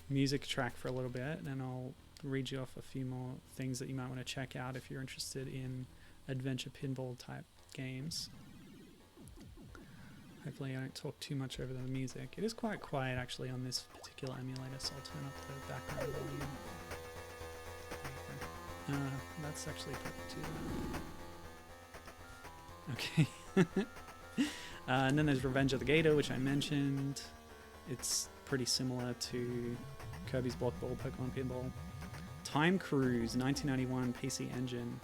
music track for a little bit, and I'll read you off a few more things that you might want to check out if you're interested in adventure pinball type games. Hopefully I don't talk too much over the music. It is quite quiet actually on this particular emulator, so I'll turn up the background volume. That's actually probably too loud. Okay. And then there's Revenge of the Gator, which I mentioned. It's pretty similar to Kirby's Block Ball, Pokemon Pinball. Time Cruise, 1991, PC Engine.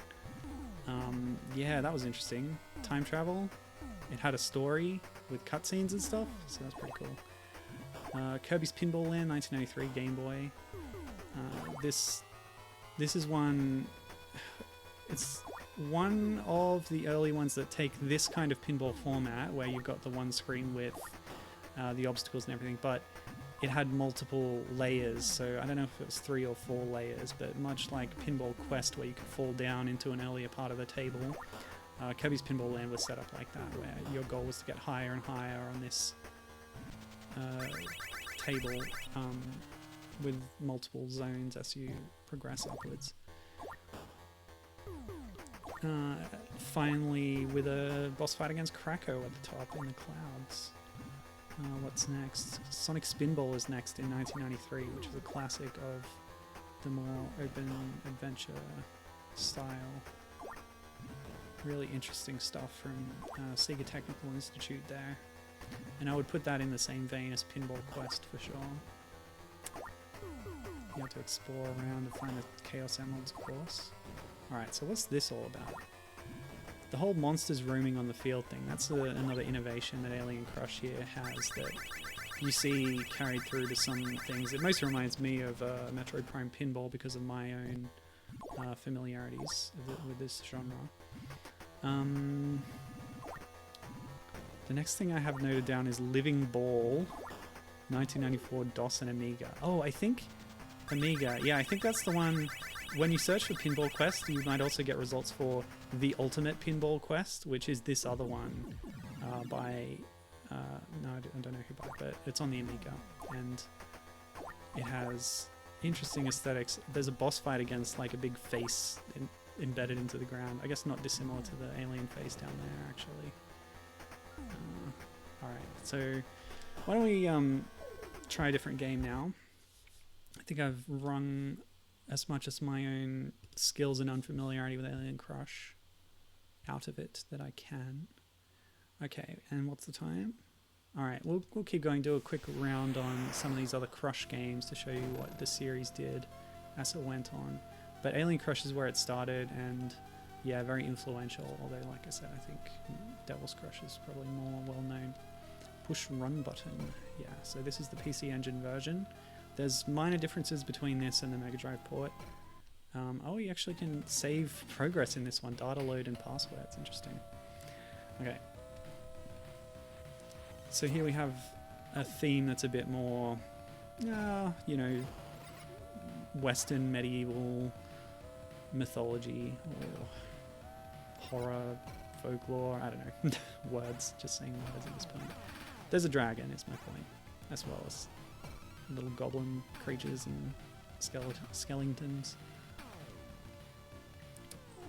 Yeah, that was interesting. Time travel. It had a story with cutscenes and stuff, so that's pretty cool. Kirby's Pinball Land, 1993, Game Boy. This is one. It's one of the early ones that take this kind of pinball format, where you've got the one screen with the obstacles and everything, but it had multiple layers. So I don't know if it was 3 or 4 layers, but much like Pinball Quest, where you could fall down into an earlier part of the table. Kirby's Pinball Land was set up like that, where your goal was to get higher and higher on this table with multiple zones as you progress upwards. Finally, with a boss fight against Krakow at the top in the clouds. What's next? Sonic Spinball is next in 1993, which is a classic of the more open adventure style. Really interesting stuff from Sega Technical Institute there. And I would put that in the same vein as Pinball Quest for sure. You have to explore around and find the Chaos Emeralds, of course. Alright, so what's this all about? The whole monsters roaming on the field thing, that's another innovation that Alien Crush here has that you see carried through to some things. It most reminds me of Metroid Prime Pinball because of my own familiarities with this genre. The next thing I have noted down is Living Ball, 1994, DOS and Amiga. Oh, I think Amiga. Yeah, I think that's the one. When you search for Pinball Quest, you might also get results for the Ultimate Pinball Quest, which is this other one by... no, I don't know who by, but it's on the Amiga. And it has interesting aesthetics. There's a boss fight against like a big face embedded into the ground. I guess not dissimilar to the alien face down there, actually. Alright, so why don't we try a different game now. I think I've wrung as much as my own skills and unfamiliarity with Alien Crush out of it that I can. Okay, and what's the time? Alright, we'll keep going, do a quick round on some of these other Crush games to show you what the series did as it went on. But Alien Crush is where it started, and yeah, very influential. Although, like I said, I think Devil's Crush is probably more well known. Push run button. Yeah, so this is the PC Engine version. There's minor differences between this and the Mega Drive port. Oh, you actually can save progress in this one. Data load and passwords. Interesting. Okay. So here we have a theme that's a bit more, you know, Western medieval mythology or horror, folklore. I don't know. Words. Just saying words at this point. There's a dragon, is my point, as well as little goblin creatures and skeletons.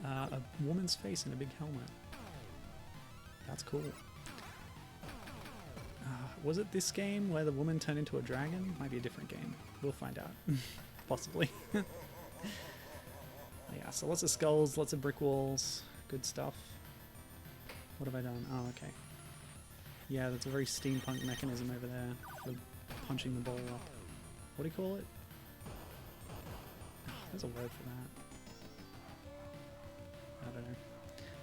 A woman's face in a big helmet. That's cool. Was it this game where the woman turned into a dragon? Might be a different game. We'll find out. Possibly. Yeah, so lots of skulls, lots of brick walls. Good stuff. What have I done? Oh, okay. Yeah, that's a very steampunk mechanism over there for punching the ball up. What do you call it? Oh, there's a word for that. I don't know.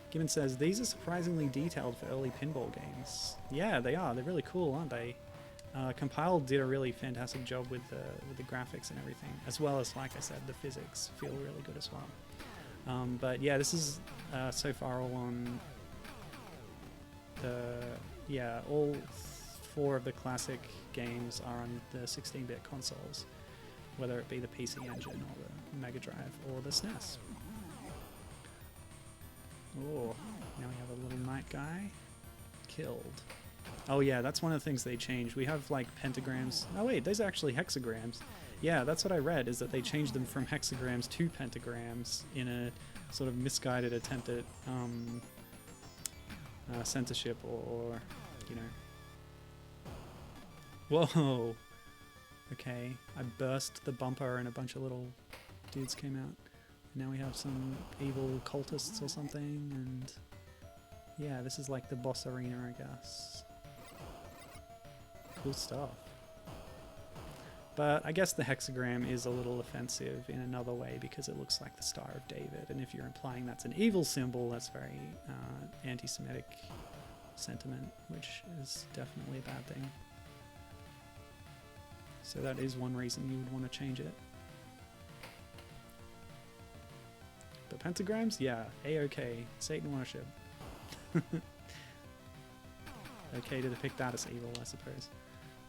Gibbon says, these are surprisingly detailed for early pinball games. Yeah, they are. They're really cool, aren't they? Compiled did a really fantastic job with the graphics and everything, as well as, like I said, the physics feel really good as well. But yeah, this is so far all on the... Yeah, all 4 of the classic games are on the 16-bit consoles, whether it be the PC Engine or the Mega Drive or the SNES. Oh, now we have a little night guy. Killed. Oh yeah, that's one of the things they changed. We have like pentagrams. Oh wait, those are actually hexagrams. Yeah, that's what I read, is that they changed them from hexagrams to pentagrams in a sort of misguided attempt at censorship or, you know. Whoa! Okay, I burst the bumper and a bunch of little dudes came out. Now we have some evil cultists or something, and yeah, this is like the boss arena, I guess. Cool stuff. But I guess the hexagram is a little offensive in another way because it looks like the Star of David, and if you're implying that's an evil symbol, that's very anti-Semitic sentiment, which is definitely a bad thing. So that is one reason you would want to change it. But pentagrams? Yeah, A-OK. Satan worship. Okay to depict that as evil, I suppose.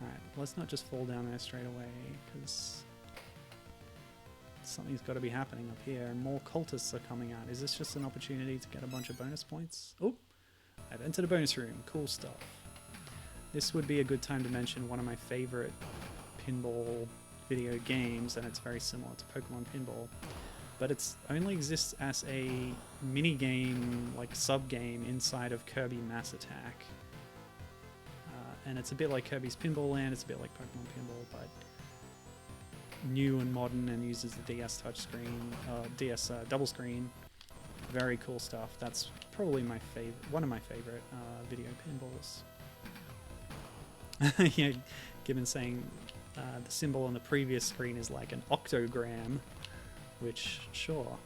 Alright, let's not just fall down there straight away, because something's got to be happening up here, and more cultists are coming out. Is this just an opportunity to get a bunch of bonus points? Oh! I've entered a bonus room. Cool stuff. This would be a good time to mention one of my favorite pinball video games, and it's very similar to Pokemon Pinball. But it only exists as a mini-game, like sub-game, inside of Kirby Mass Attack. And it's a bit like Kirby's Pinball Land, it's a bit like Pokemon Pinball, but new and modern, and uses the DS touchscreen, DS double screen. Very cool stuff. That's probably my favorite, one of my favorite video pinballs. Yeah, Gibbon saying the symbol on the previous screen is like an octogram. Which, sure.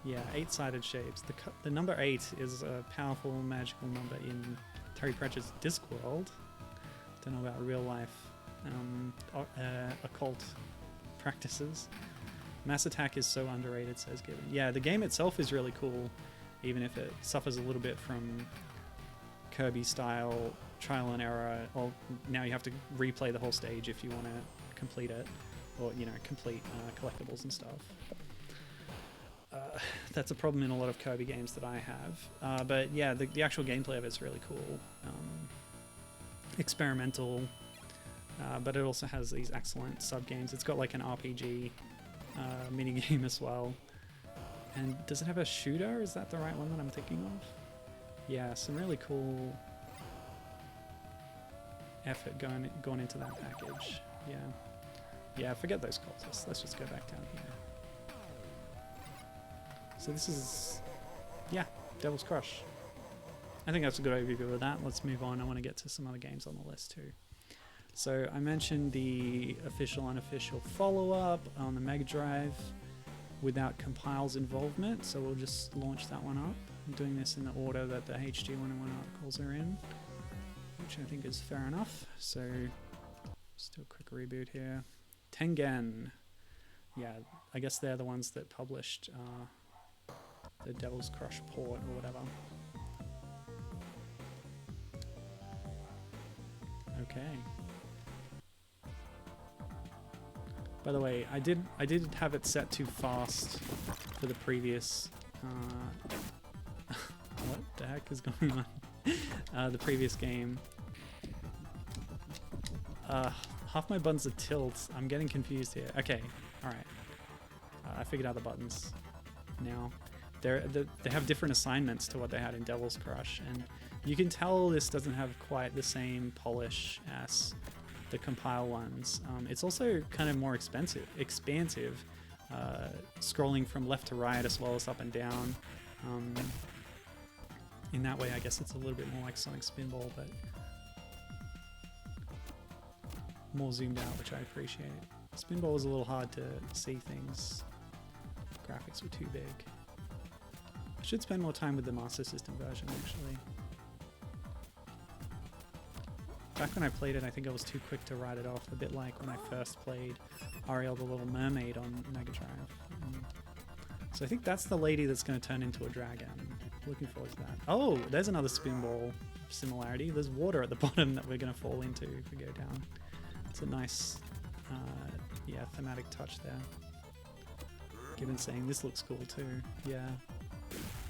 Yeah, 8-sided shapes. The number 8 is a powerful magical number in Terry Pratchett's Discworld. Don't know about real life occult practices. Mass Attack is so underrated, says Gibbon. Yeah, the game itself is really cool, even if it suffers a little bit from Kirby style trial and error. Or now you have to replay the whole stage if you want to complete it. Or, you know, complete collectibles and stuff. That's a problem in a lot of Kirby games that I have. But yeah, the actual gameplay of it's really cool. Experimental, but it also has these excellent sub-games. It's got like an RPG mini-game as well. And does it have a shooter? Is that the right one that I'm thinking of? Yeah, some really cool effort gone into that package. Yeah. Yeah, forget those cultists. Let's just go back down here. So this is, yeah, Devil's Crush. I think that's a good overview of that. Let's move on. I want to get to some other games on the list too. So I mentioned the official unofficial follow-up on the Mega Drive without Compile's involvement, so we'll just launch that one up. I'm doing this in the order that the HG101 articles are in, which I think is fair enough. So just do a quick reboot here. Tengen. Yeah, I guess they're the ones that published the Devil's Crush port or whatever. Okay. By the way, I did have it set too fast for the previous. What the heck is going on? The previous game. Half my buttons are tilts. I'm getting confused here. Okay, all right. I figured out the buttons now. They have different assignments to what they had in Devil's Crush, and you can tell this doesn't have quite the same polish as the Compile ones. It's also kind of more expansive, scrolling from left to right as well as up and down. In that way, I guess it's a little bit more like Sonic Spinball, but more zoomed out, which I appreciate. Spinball was a little hard to see things. Graphics were too big. I should spend more time with the Master System version, actually. Back when I played it, I think I was too quick to write it off, a bit like when I first played Ariel the Little Mermaid on Mega Drive. So I think that's the lady that's going to turn into a dragon. Looking forward to that. Oh, there's another Spinball similarity. There's water at the bottom that we're going to fall into if we go down. It's a nice, yeah, thematic touch there. Given saying this looks cool too. Yeah.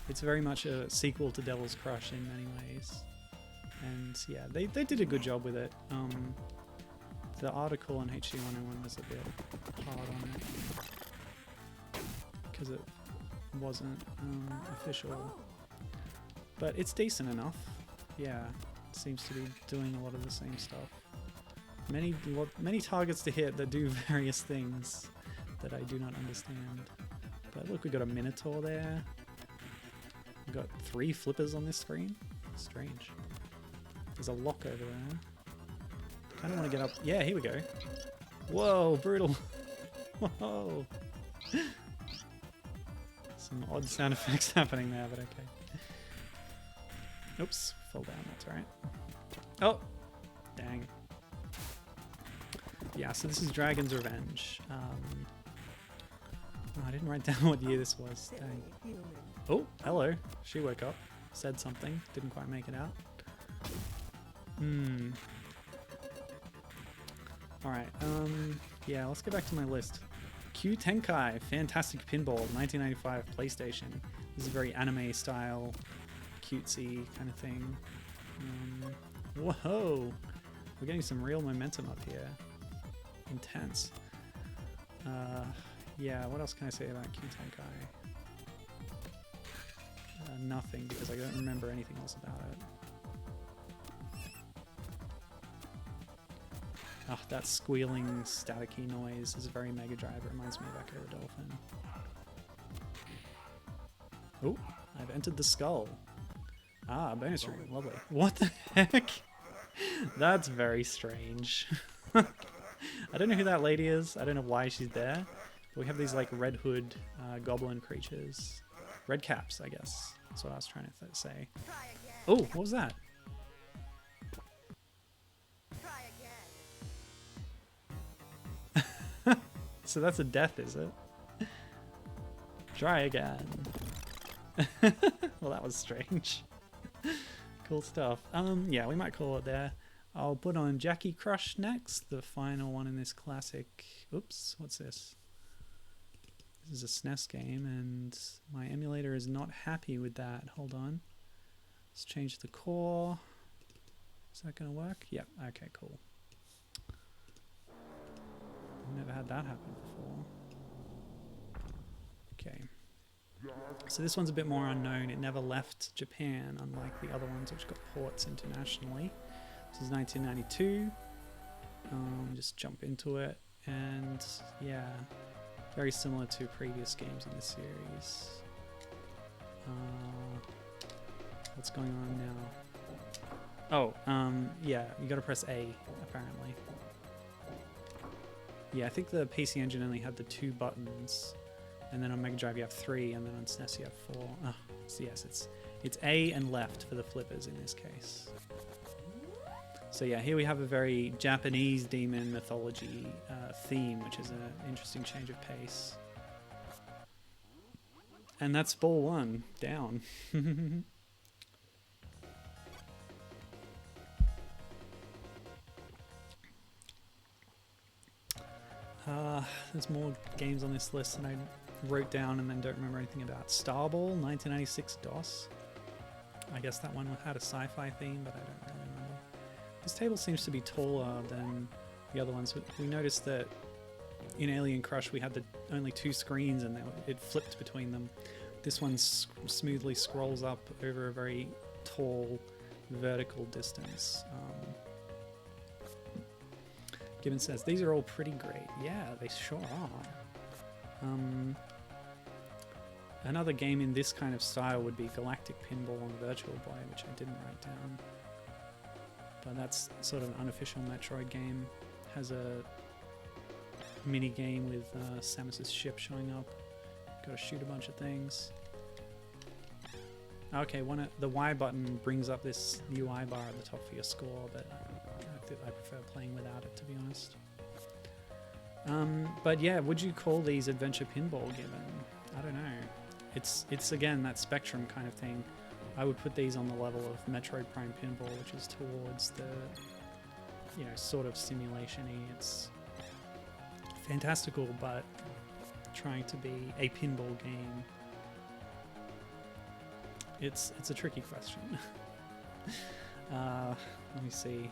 It's very much a sequel to Devil's Crush in many ways. And yeah, they did a good job with it. The article on HG101 was a bit hard on it because it wasn't official, but it's decent enough. Yeah, it seems to be doing a lot of the same stuff. Many targets to hit that do various things that I do not understand. But look, we got a Minotaur there. We've got 3 flippers on this screen. Strange. There's a lock over there. Kind of want to get up. Yeah, here we go. Whoa, brutal. Whoa. Some odd sound effects happening there, but okay. Oops, fell down. That's alright. Oh, dang. Yeah, so this is Dragon's Revenge. Oh, I didn't write down what year this was. Dang. Oh, hello. She woke up. Said something. Didn't quite make it out. Alright, yeah, let's get back to my list. Q Tenkai, Fantastic Pinball, 1995 PlayStation. This is very anime style, cutesy kind of thing. Whoa! We're getting some real momentum up here. Intense. Yeah, what else can I say about Q Tenkai? Nothing, because I don't remember anything else about it. Oh, that squealing, staticky noise is very Mega Drive. It reminds me of Echo the Dolphin. Oh, I've entered the skull. Ah, bonus room. Lovely. What the heck? That's very strange. I don't know who that lady is. I don't know why she's there. But we have these like Red Hood goblin creatures. Red caps, I guess. That's what I was trying to say. Oh, what was that? So that's a death, is it? Try again. Well, that was strange. Cool stuff. Yeah, we might call it there. I'll put on Jaki Crush next, the final one in this classic. Oops, what's this? This is a SNES game, and my emulator is not happy with that. Hold on. Let's change the core. Is that going to work? Yep, okay, cool. Never had that happen before. Okay. So this one's a bit more unknown. It never left Japan, unlike the other ones which got ports internationally. This is 1992. Just jump into it. And yeah, very similar to previous games in this series. What's going on now? Oh, yeah, you gotta press A, apparently. Yeah, I think the PC Engine only had the 2 buttons, and then on Mega Drive you have 3, and then on SNES you have 4. Oh, so yes, it's A and left for the flippers in this case. So yeah, here we have a very Japanese demon mythology theme, which is an interesting change of pace. And that's ball 1, down. There's more games on this list than I wrote down and then don't remember anything about. Starball, 1996 DOS. I guess that one had a sci-fi theme, but I don't really remember. This table seems to be taller than the other ones. We noticed that in Alien Crush we had only 2 screens and it flipped between them. This one smoothly scrolls up over a very tall vertical distance. Gibbon says, these are all pretty great. Yeah, they sure are. Another game in this kind of style would be Galactic Pinball on Virtual Boy, which I didn't write down. But that's sort of an unofficial Metroid game. Has a mini game with Samus's ship showing up. Gotta shoot a bunch of things. Okay, the Y button brings up this UI bar at the top for your score, but I prefer playing without it, to be honest. But yeah, would you call these adventure pinball, Given? I don't know. It's again that Spectrum kind of thing. I would put these on the level of Metroid Prime Pinball, which is towards the, you know, sort of simulation-y. It's fantastical, but trying to be a pinball game. It's a tricky question. Let me see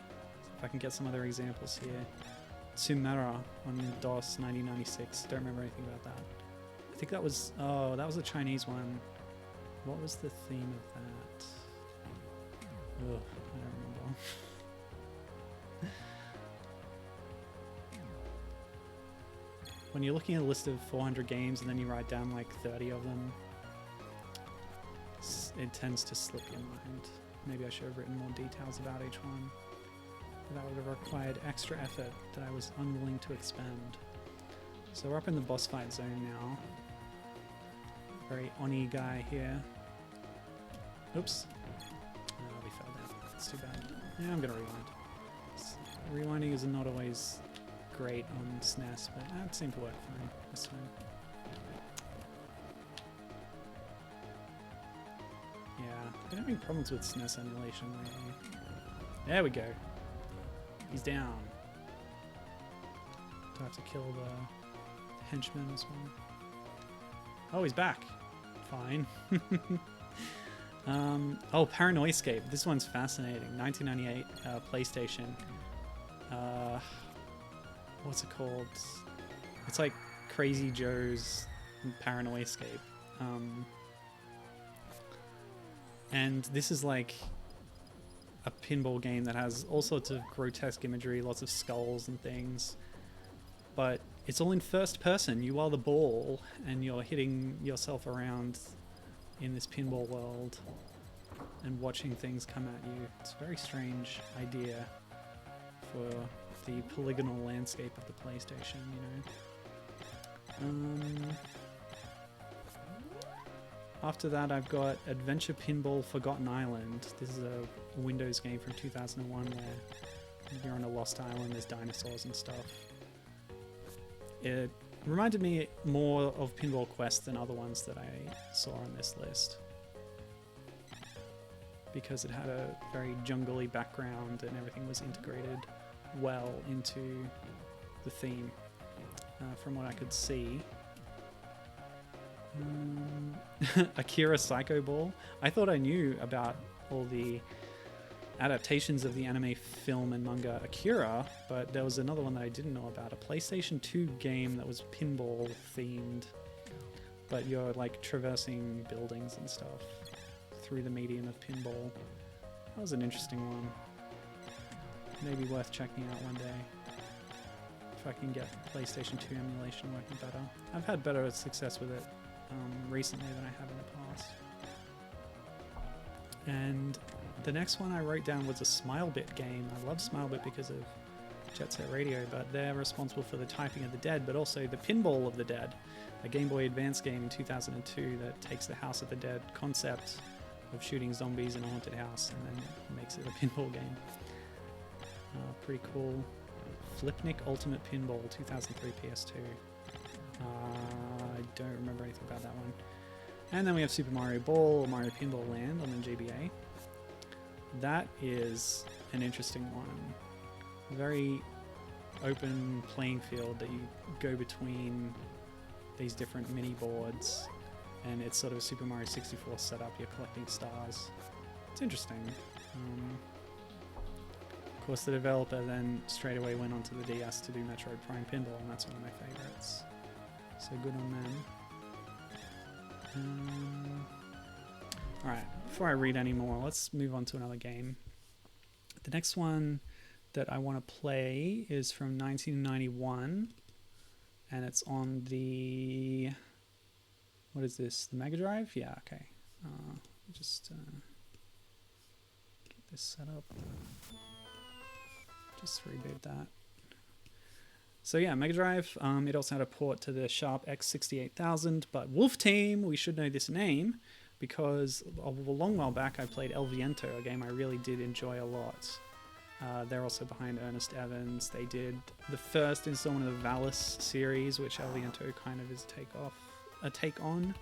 if I can get some other examples here. Tsumera on DOS 1996. Don't remember anything about that. I think that was a Chinese one. What was the theme of that? Ugh, I don't remember. When you're looking at a list of 400 games and then you write down like 30 of them, it tends to slip your mind. Maybe I should have written more details about each one. But that would have required extra effort that I was unwilling to expend. So we're up in the boss fight zone now. Very Oni guy here. Oops. Oh, we fell down. That's too bad. Yeah, I'm gonna rewind. Rewinding is not always great on SNES, but it seemed to work fine this time. Yeah, I've been having problems with SNES emulation lately. There we go. He's down. Do I have to kill the henchman as well? Oh, he's back. Fine. Oh, Paranoiscape. This one's fascinating. 1998 PlayStation. What's it called? It's like Crazy Joe's Paranoiscape. And this is like a pinball game that has all sorts of grotesque imagery, lots of skulls and things. But it's all in first person. You are the ball and you're hitting yourself around in this pinball world and watching things come at you. It's a very strange idea for the polygonal landscape of the PlayStation, you know. After that, I've got Adventure Pinball Forgotten Island. This is a Windows game from 2001 where you're on a lost island, there's dinosaurs and stuff. It reminded me more of Pinball Quest than other ones that I saw on this list, because it had a very jungly background and everything was integrated well into the theme, from what I could see. Akira Psycho Ball. I thought I knew about all the adaptations of the anime, film, and manga Akira, but there was another one that I didn't know about, a PlayStation 2 game that was pinball themed, but you're like traversing buildings and stuff through the medium of pinball. That was an interesting one. Maybe worth checking out one day if I can get PlayStation 2 emulation working better. I've had better success with it recently than I have in the past. And the next one I wrote down was a Smilebit game. I love Smilebit because of Jet Set Radio, but they're responsible for the Typing of the Dead, but also the Pinball of the Dead, a Game Boy Advance game in 2002 that takes the House of the Dead concept of shooting zombies in a haunted house and then makes it a pinball game. Pretty cool. Flipnic Ultimate Pinball 2003 PS2. I don't remember anything about that one. And then we have Super Mario Ball, or Mario Pinball Land on the GBA. That is an interesting one. Very open playing field that you go between these different mini boards, and it's sort of a Super Mario 64 setup. You're collecting stars. It's interesting. Of course, the developer then straight away went onto the DS to do Metroid Prime Pinball, and that's one of my favorites. So good on them. Alright, before I read any more, let's move on to another game. The next one that I want to play is from 1991, and it's on the... what is this? The Mega Drive? Yeah, okay. Just get this set up. Just reboot that. So yeah, Mega Drive. It also had a port to the Sharp X68000, but Wolf Team, we should know this name because a long while back I played El Viento, a game I really did enjoy a lot. They're also behind Ernest Evans. They did the first installment of the Valis series, which El Viento kind of is a take on,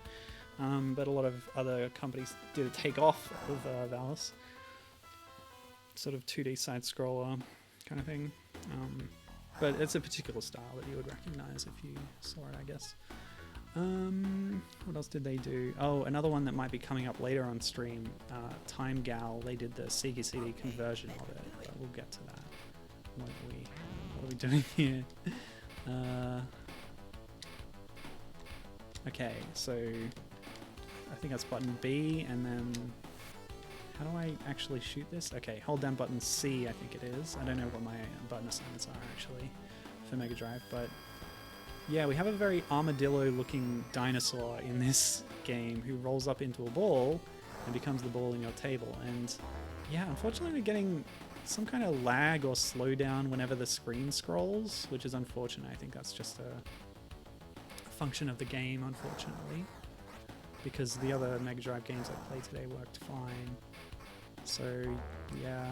but a lot of other companies did a take off of Valis. Sort of 2D side scroller kind of thing. But it's a particular style that you would recognize if you saw it, I guess. What else did they do? Oh, another one that might be coming up later on stream, Time Gal. They did the Sega CD conversion of it, but we'll get to that. What are we doing here? Okay, so I think that's button B, and then how do I actually shoot this? Okay, hold down button C, I think it is. I don't know what my button assignments are actually for Mega Drive, but yeah, we have a very armadillo-looking dinosaur in this game who rolls up into a ball and becomes the ball in your table. And yeah, unfortunately we're getting some kind of lag or slowdown whenever the screen scrolls, which is unfortunate. I think that's just a function of the game, unfortunately, because the other Mega Drive games I played today worked fine. So yeah,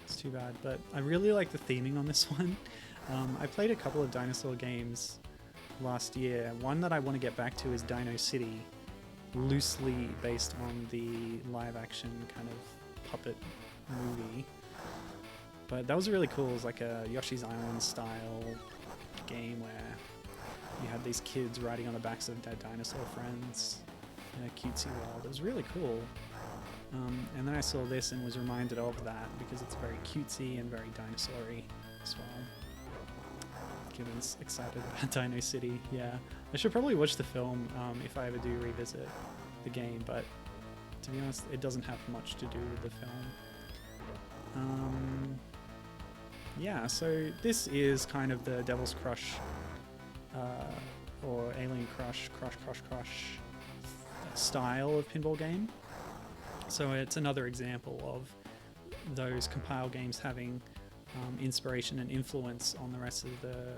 it's too bad. But I really like the theming on this one. I played a couple of dinosaur games last year. One that I want to get back to is Dino City, loosely based on the live action kind of puppet movie. But that was really cool. It was like a Yoshi's Island style game where you had these kids riding on the backs of dead dinosaur friends in a cutesy world. It was really cool. And then I saw this and was reminded of that because it's very cutesy and very dinosaur-y as well. Given's excited about Dino City. Yeah, I should probably watch the film if I ever do revisit the game, but to be honest, it doesn't have much to do with the film. Yeah, so this is kind of the Devil's Crush or Alien Crush style of pinball game. So it's another example of those compile games having inspiration and influence on the rest of the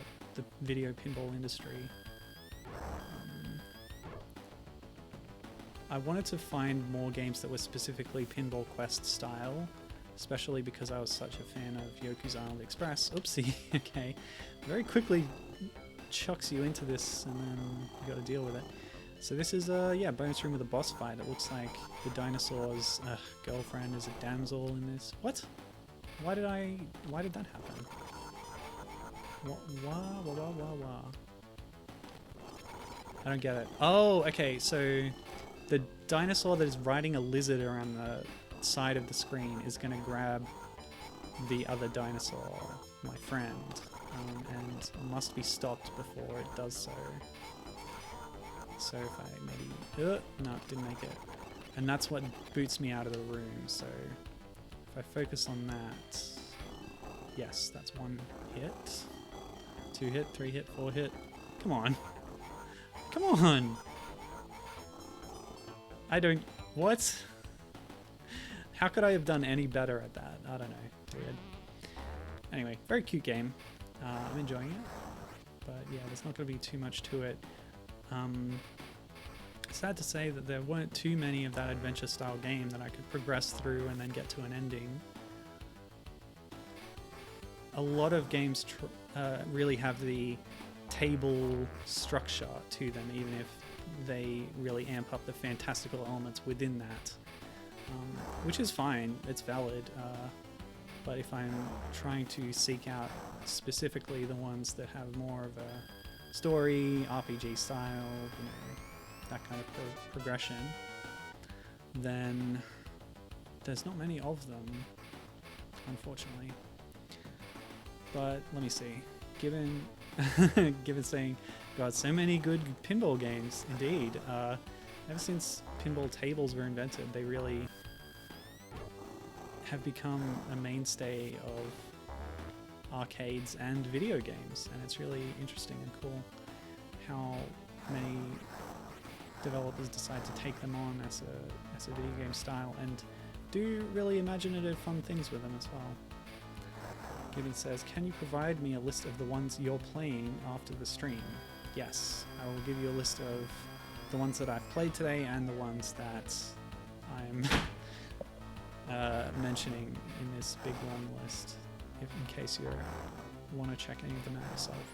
video pinball industry. I wanted to find more games that were specifically Pinball Quest style, especially because I was such a fan of Yoku's Island Express. Oopsie, okay. Very quickly chucks you into this and then you gotta deal with it. So this is a bonus room with a boss fight. It looks like the dinosaur's girlfriend is a damsel in this. What? Why did that happen? Wah. I don't get it. Oh, okay, so the dinosaur that is riding a lizard around the side of the screen is going to grab the other dinosaur, my friend, and must be stopped before it does so. So if I maybe... no, didn't make it. And that's what boots me out of the room, so if I focus on that... Yes, that's one hit. 2 hit, 3 hit, 4 hit. Come on. Come on! I don't... What? How could I have done any better at that? I don't know. Weird. Anyway, very cute game. I'm enjoying it. But yeah, there's not going to be too much to it. Sad to say that there weren't too many of that adventure style game that I could progress through and then get to an ending. A lot of games really have the table structure to them, even if they really amp up the fantastical elements within that, which is fine, it's valid, but if I'm trying to seek out specifically the ones that have more of a story, RPG style, you know, that kind of progression, then there's not many of them, unfortunately. But let me see. Given saying, God, so many good pinball games, indeed. Ever since pinball tables were invented, they really have become a mainstay of arcades and video games, and it's really interesting and cool how many developers decide to take them on as a video game style and do really imaginative, fun things with them as well. Gibbon says, can you provide me a list of the ones you're playing after the stream? Yes, I will give you a list of the ones that I've played today and the ones that I'm mentioning in this big long list, in case you want to check any of them out yourself.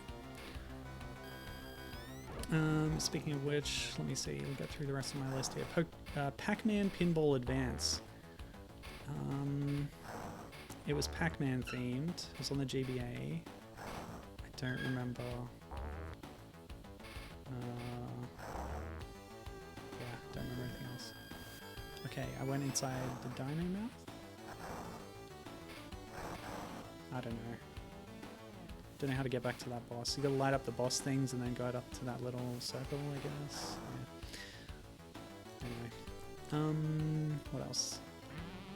Speaking of which, let me see, we'll get through the rest of my list here. Pac-Man Pinball Advance. It was Pac-Man themed. It was on the GBA. I don't remember. Yeah, don't remember anything else. Okay, I went inside the Dino mouth. I don't know. Don't know how to get back to that boss. You gotta light up the boss things and then go up to that little circle, I guess. Yeah. Anyway. What else?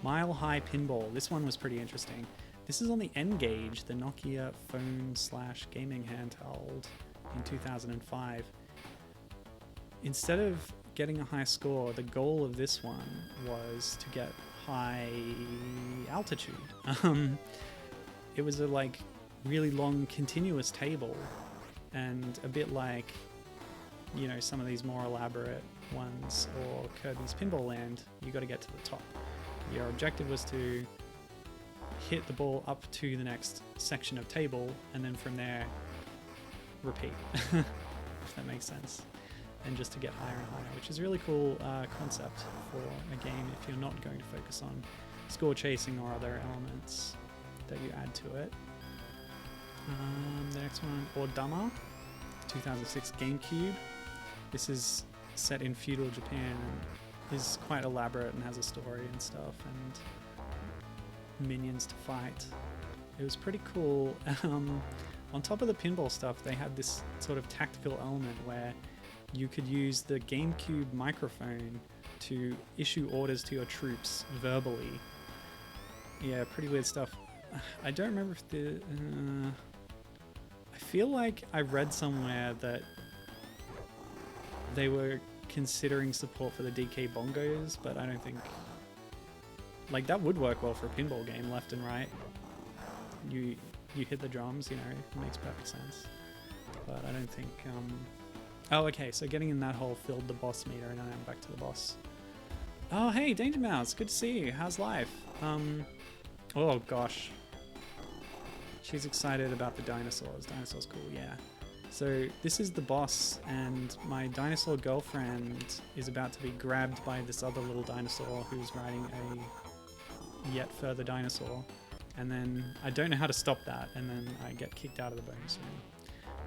Mile High Pinball. This one was pretty interesting. This is on the N-Gage, the Nokia phone/gaming handheld in 2005. Instead of getting a high score, the goal of this one was to get high altitude. It was a really long continuous table, and a bit like, you know, some of these more elaborate ones or Kirby's Pinball Land, you got to get to the top. Your objective was to hit the ball up to the next section of table, and then from there repeat, if that makes sense, and just to get higher and higher, which is a really cool concept for a game if you're not going to focus on score chasing or other elements that you add to it. The next one, Ordama, 2006 GameCube. This is set in feudal Japan and is quite elaborate and has a story and stuff and minions to fight. It was pretty cool. On top of the pinball stuff, they had this sort of tactical element where you could use the GameCube microphone to issue orders to your troops verbally. Yeah, pretty weird stuff. I don't remember if the... I feel like I read somewhere that they were considering support for the DK bongos, but I don't think... that would work well for a pinball game, left and right. You hit the drums, you know, it makes perfect sense. But I don't think... Oh, okay, so getting in that hole filled the boss meter, and now I'm back to the boss. Oh, hey, Danger Mouse, good to see you. How's life? Oh, gosh. She's excited about the dinosaurs. Dinosaurs cool, yeah. So this is the boss, and my dinosaur girlfriend is about to be grabbed by this other little dinosaur who's riding a yet further dinosaur. And then I don't know how to stop that, and then I get kicked out of the bonus room.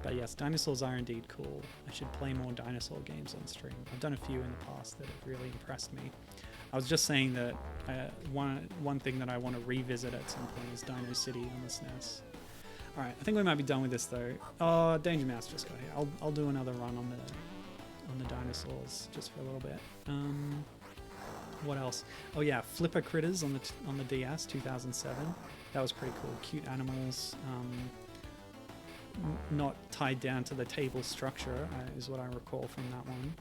But yes, dinosaurs are indeed cool. I should play more dinosaur games on stream. I've done a few in the past that have really impressed me. I was just saying that one thing that I want to revisit at some point is Dino City on the SNES. Alright, I think we might be done with this though. Oh, Danger Mouse just got here. I'll do another run on the dinosaurs just for a little bit. What else? Oh yeah, Flipper Critters on the DS, 2007. That was pretty cool. Cute animals. Not tied down to the table structure is what I recall from that one.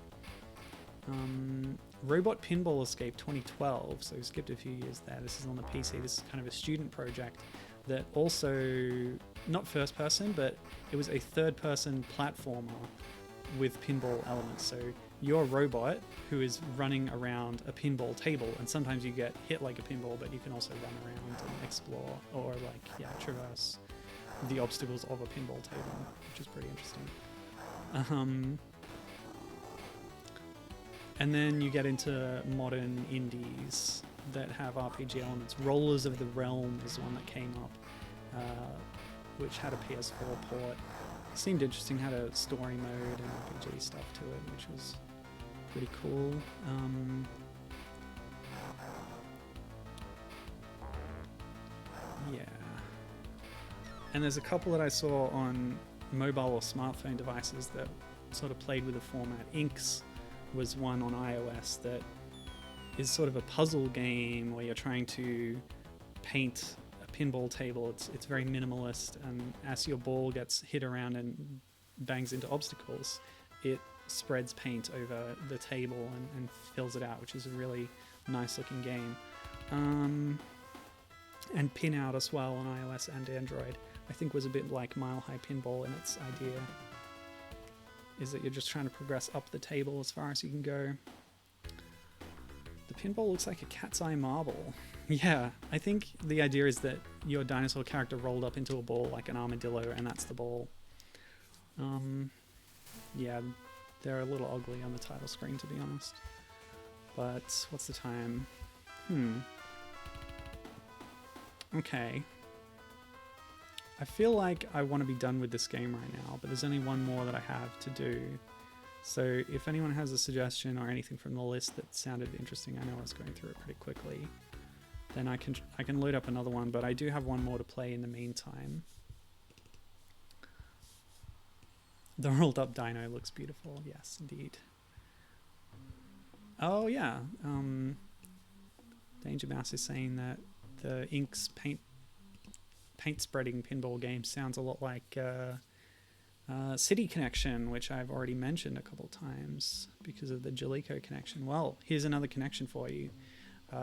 Robot Pinball Escape 2012, so we skipped a few years there. This is on the PC. This is kind of a student project that also, not first person, but it was a third person platformer with pinball elements. So you're a robot who is running around a pinball table, and sometimes you get hit like a pinball, but you can also run around and explore, or like, yeah, traverse the obstacles of a pinball table, which is pretty interesting. And then you get into modern indies that have RPG elements. Rollers of the Realm is one that came up, which had a PS4 port. Seemed interesting, had a story mode and RPG stuff to it, which was pretty cool. Yeah. And there's a couple that I saw on mobile or smartphone devices that sort of played with the format. Inks was one on iOS that is sort of a puzzle game where you're trying to paint a pinball table. It's very minimalist, and as your ball gets hit around and bangs into obstacles, it spreads paint over the table and fills it out, which is a really nice looking game. And Pin Out as well on iOS and Android, I think was a bit like Mile High Pinball in its idea, is that you're just trying to progress up the table as far as you can go. The pinball looks like a cat's eye marble. Yeah, I think the idea is that your dinosaur character rolled up into a ball like an armadillo, and that's the ball. Yeah, they're a little ugly on the title screen, to be honest. But what's the time? Okay. I feel like I want to be done with this game right now, but there's only one more that I have to do. So if anyone has a suggestion or anything from the list that sounded interesting, I know I was going through it pretty quickly, then I can load up another one, but I do have one more to play in the meantime. The rolled up dino looks beautiful. Yes, indeed. Oh yeah. Danger Mouse is saying that the Inks paint spreading pinball game sounds a lot like City Connection, which I've already mentioned a couple times because of the Jalico connection. Well, here's another connection for you.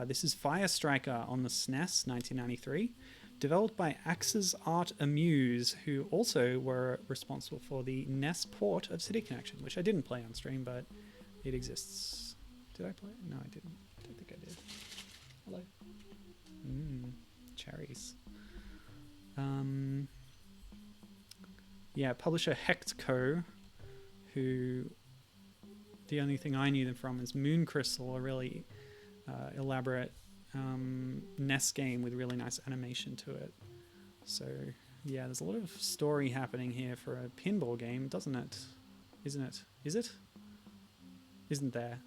This is Firestriker on the SNES, 1993, developed by Axis Art Amuse, who also were responsible for the NES port of City Connection, which I didn't play on stream, but it exists. Did I play it? No, I didn't. I don't think I did. Hello. Cherries. Yeah, publisher Hectco, who the only thing I knew them from is Moon Crystal, a really elaborate NES game with really nice animation to it. So yeah, there's a lot of story happening here for a pinball game, doesn't it? Isn't it? Is it? Isn't there?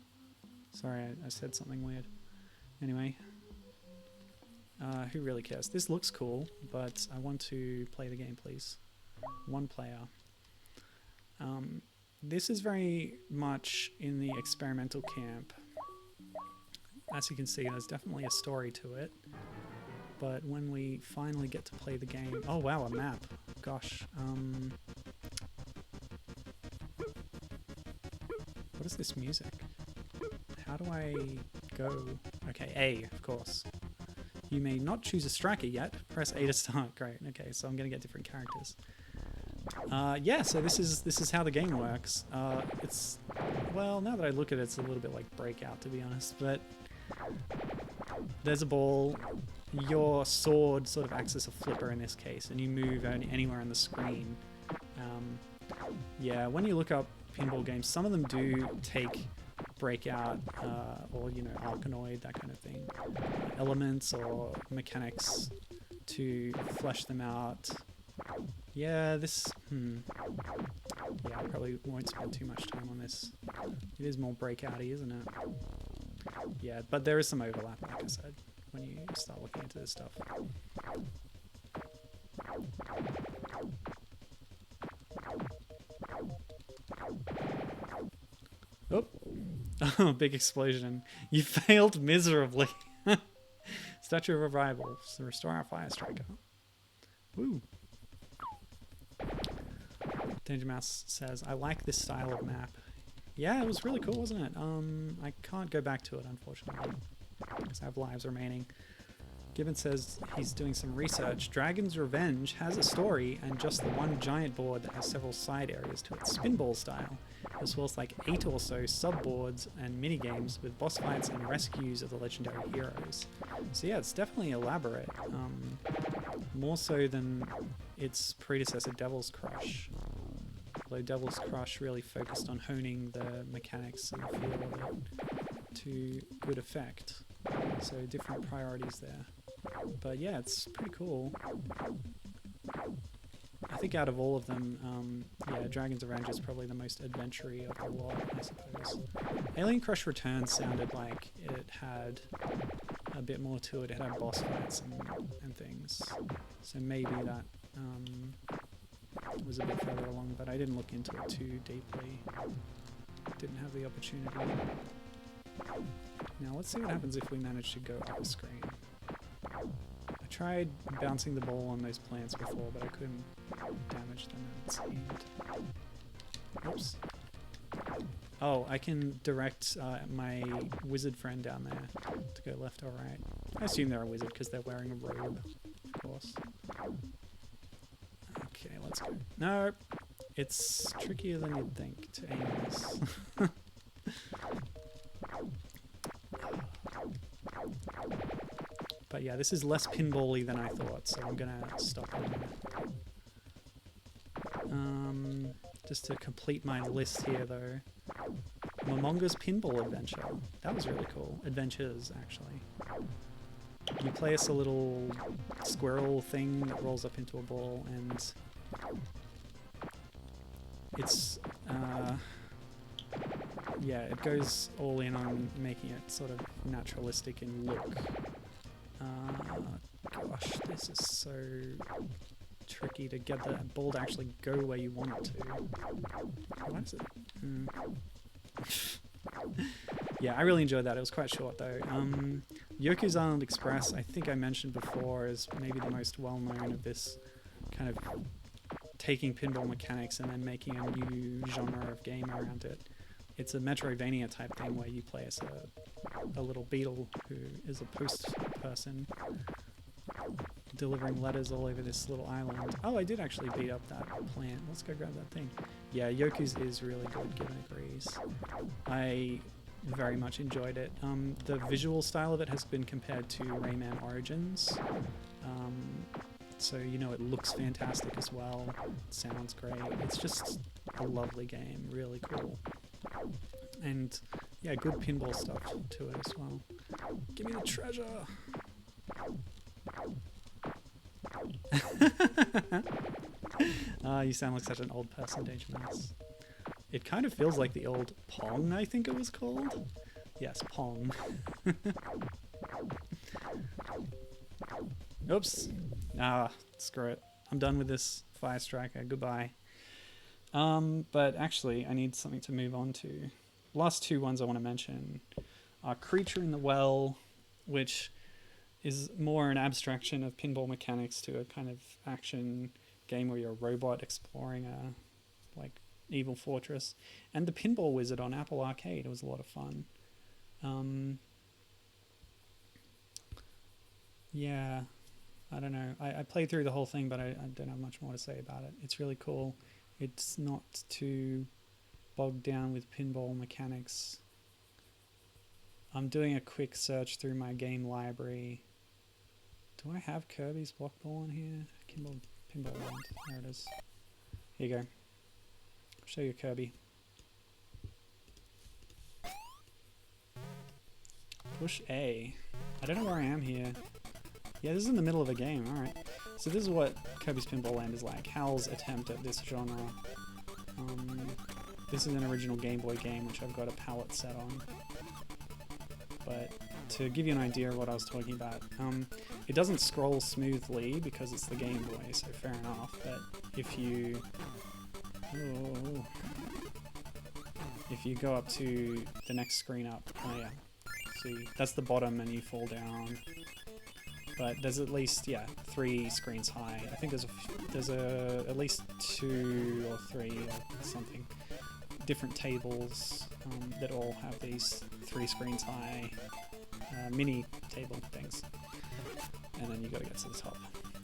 Sorry, I said something weird. Anyway. Who really cares? This looks cool, but I want to play the game, please. One player. This is very much in the experimental camp. As you can see, there's definitely a story to it. But when we finally get to play the game... Oh wow, a map. Gosh. What is this music? How do I go? Okay, A, of course. You may not choose a striker yet. Press A to start. Great. Okay, so I'm going to get different characters. Yeah, so this is how the game works. It's, well, now that I look at it, it's a little bit like Breakout, to be honest. But there's a ball. Your sword sort of acts as a flipper in this case, and you move anywhere on the screen. Yeah, when you look up pinball games, some of them do take Breakout or, you know, Arkanoid, that kind of thing, elements or mechanics to flesh them out. Yeah, this yeah, I probably won't spend too much time on this. It is more Breakout-y, isn't it? Yeah, but there is some overlap, like I said, when you start looking into this stuff. Oh, big explosion. You failed miserably. Statue of Revival. So restore our Firestriker. Woo. Danger Mouse says, I like this style of map. Yeah, it was really cool, wasn't it? I can't go back to it, unfortunately, because I have lives remaining. Gibbon says he's doing some research. Dragon's Revenge has a story and just the one giant board that has several side areas to it, Spinball style, as well as like 8 or so sub-boards and mini-games with boss fights and rescues of the legendary heroes. So yeah, it's definitely elaborate, more so than its predecessor Devil's Crush. Although Devil's Crush really focused on honing the mechanics and feel of it to good effect. So different priorities there. But yeah, it's pretty cool. I think out of all of them, yeah, Dragon's Revenge is probably the most adventure-y of the lot, I suppose. Alien Crush Returns sounded like it had a bit more to it. It had boss fights and things. So maybe that was a bit further along, but I didn't look into it too deeply. Didn't have the opportunity. Now let's see what happens if we manage to go up a screen. I tried bouncing the ball on those plants before, but I couldn't damage them, it seemed. Oops. Oh, I can direct my wizard friend down there to go left or right. I assume they're a wizard because they're wearing a robe, of course. Okay, let's go. No, it's trickier than you'd think to aim this. But yeah, this is less pinball-y than I thought, so I'm gonna stop it. Just to complete my list here, though. Momonga's Pinball Adventure. That was really cool. Adventures, actually. You play as a little squirrel thing that rolls up into a ball, and it's yeah, it goes all in on making it sort of naturalistic in look. Gosh, this is so tricky to get the ball to actually go where you want it to. Why is it? Yeah, I really enjoyed that. It was quite short though. Yoku's Island Express, I think I mentioned before, is maybe the most well-known of this kind of taking pinball mechanics and then making a new genre of game around it. It's a Metroidvania type thing where you play as a little beetle who is a post person delivering letters all over this little island. Oh, I did actually beat up that plant. Let's go grab that thing. Yeah, Yoku's is really good, Given agrees. I very much enjoyed it. The visual style of it has been compared to Rayman Origins. So, you know, it looks fantastic as well. It sounds great. It's just a lovely game. Really cool. And, yeah, good pinball stuff to it as well. Give me the treasure! You sound like such an old person, Danger Mouse. It kind of feels like the old Pong, I think it was called. Yes, Pong. Oops. Ah, screw it. I'm done with this Firestriker. Goodbye. But actually, I need something to move on to. Last two ones I want to mention are Creature in the Well, which is more an abstraction of pinball mechanics to a kind of action game where you're a robot exploring a like evil fortress, and the Pinball Wizard on Apple Arcade. It was a lot of fun. Yeah, I don't know. I played through the whole thing, but I don't have much more to say about it. It's really cool. It's not too bogged down with pinball mechanics. I'm doing a quick search through my game library. Do I have Kirby's Block Ball on here? Pinball Land. There it is. Here you go. I'll show you Kirby. Push A. I don't know where I am here. Yeah, this is in the middle of a game. Alright. So this is what Kirby's Pinball Land is like. Hal's attempt at this genre. This is an original Game Boy game, which I've got a palette set on. But to give you an idea of what I was talking about, it doesn't scroll smoothly because it's the Game Boy, so fair enough. But if you go up to the next screen up, oh yeah, see, that's the bottom and you fall down. But there's at least, yeah, 3 screens high. I think there's at least 2 or 3 or something different tables that all have these 3 screens high mini table things. And then you gotta get to the top.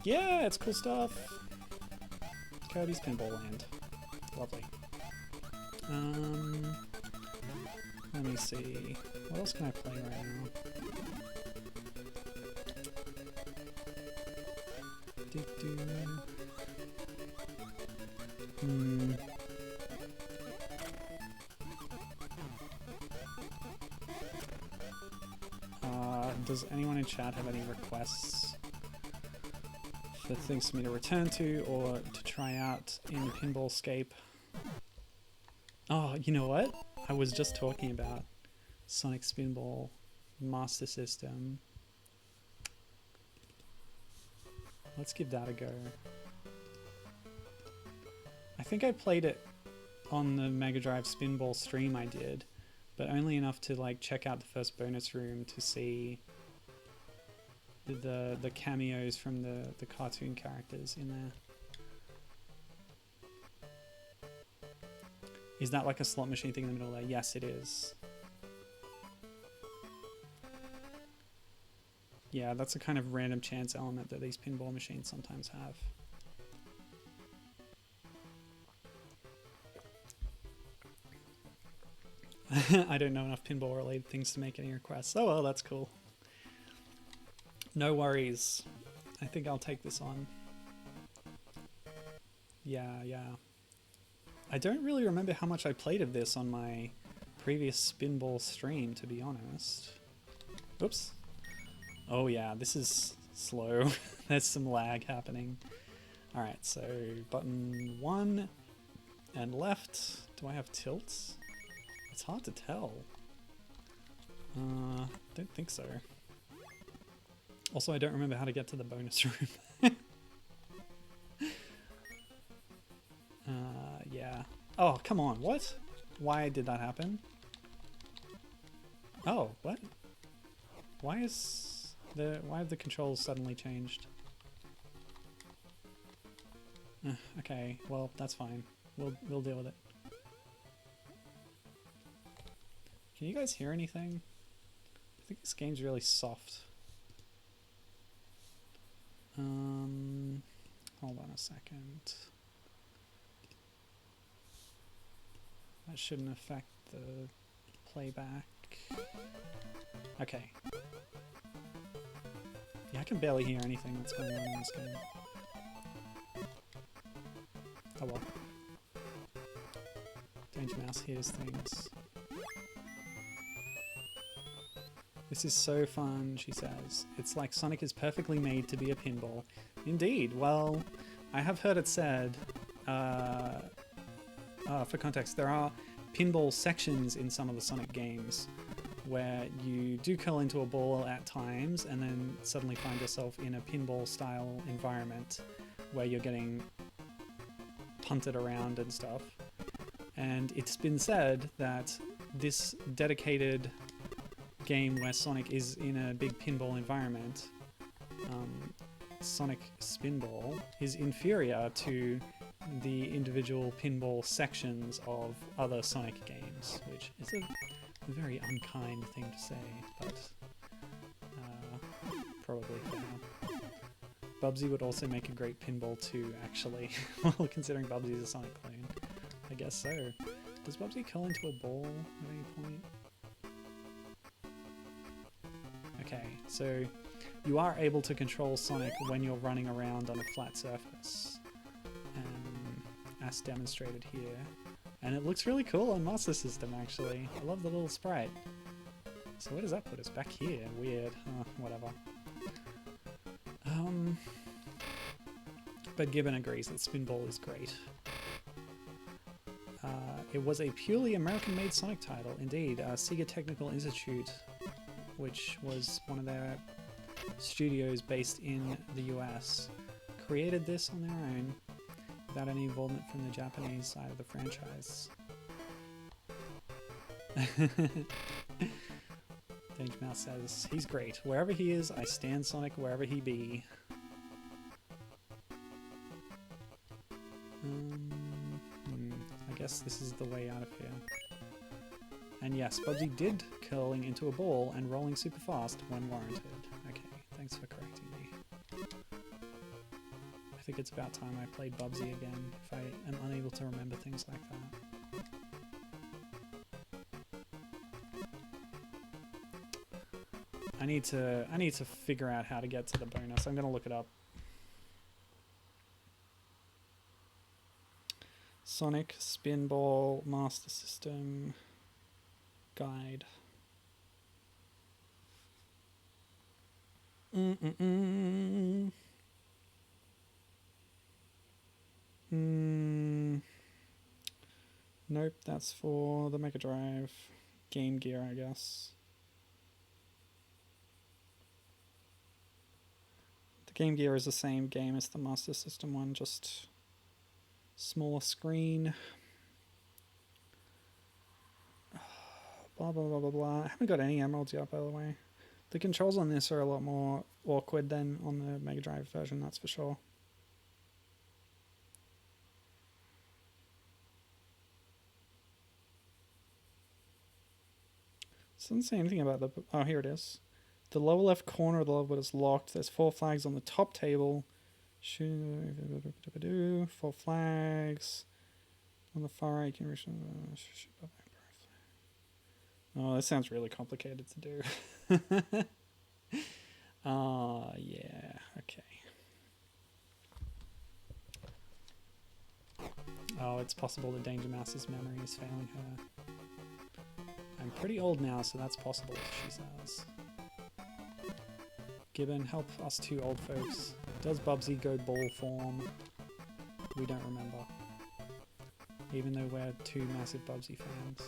Yeah, it's cool stuff. Kirby's Pinball Land. Lovely. Let me see. What else can I play right now? Does anyone in chat have any requests for things for me to return to or to try out in Pinballscape? Oh, you know what? I was just talking about Sonic Spinball Master System. Let's give that a go. I think I played it on the Mega Drive Spinball stream I did, but only enough to like check out the first bonus room to see the cameos from the cartoon characters in there. Is that like a slot machine thing in the middle there? Yes, it is. Yeah, that's a kind of random chance element that these pinball machines sometimes have. I don't know enough pinball related things to make any requests. Oh well, that's cool. No worries. I think I'll take this on. Yeah. I don't really remember how much I played of this on my previous Spinball stream, to be honest. Oops. Oh yeah, this is slow. There's some lag happening. Alright, so button 1 and left. Do I have tilts? It's hard to tell. Don't think so. Also, I don't remember how to get to the bonus room. Yeah. Oh, come on, what? Why did that happen? Oh, what? Why have the controls suddenly changed? Okay, well, that's fine. We'll deal with it. Can you guys hear anything? I think this game's really soft. Hold on a second. That shouldn't affect the playback. Okay. Yeah, I can barely hear anything that's going on in this game. Oh well. Danger Mouse hears things. This is so fun, she says. It's like Sonic is perfectly made to be a pinball. Indeed. Well, I have heard it said, for context, there are pinball sections in some of the Sonic games where you do curl into a ball at times and then suddenly find yourself in a pinball style environment where you're getting punted around and stuff. And it's been said that this dedicated game where Sonic is in a big pinball environment, Sonic Spinball, is inferior to the individual pinball sections of other Sonic games, which is a very unkind thing to say, but probably fair. Bubsy would also make a great pinball too, actually, well, considering Bubsy's a Sonic clone. I guess so. Does Bubsy curl into a ball at any point? Okay, so you are able to control Sonic when you're running around on a flat surface, as demonstrated here. And it looks really cool on Master System, actually. I love the little sprite. So where does that put us? Back here? Weird. Whatever. But Gibbon agrees that Spinball is great. It was a purely American-made Sonic title, indeed. Sega Technical Institute, which was one of their studios based in the US, created this on their own without any involvement from the Japanese side of the franchise. Danger Mouse says, he's great. Wherever he is, I stand Sonic wherever he be. I guess this is the way out of here. And yes, Bubsy did curling into a ball and rolling super fast when warranted. Okay, thanks for correcting me. think it's about time I played Bubsy again if I am unable to remember things like that. I need to figure out how to get to the bonus. I'm gonna look it up. Sonic Spinball Master System Guide. Nope, that's for the Mega Drive. Game Gear, I guess. The Game Gear is the same game as the Master System one, just smaller screen. Blah, blah, blah, blah, blah. I haven't got any emeralds yet, by the way. The controls on this are a lot more awkward than on the Mega Drive version, that's for sure. It doesn't say anything about the... Oh, here it is. The lower left corner of the level is locked. There's 4 flags on the top table. 4 flags. On the far right, you can reach... Oh, this sounds really complicated to do. Yeah, okay. Oh, it's possible that Danger Mouse's memory is failing her. I'm pretty old now, so that's possible, she says. Gibbon, help us two old folks. Does Bubsy go ball form? We don't remember. Even though we're two massive Bubsy fans.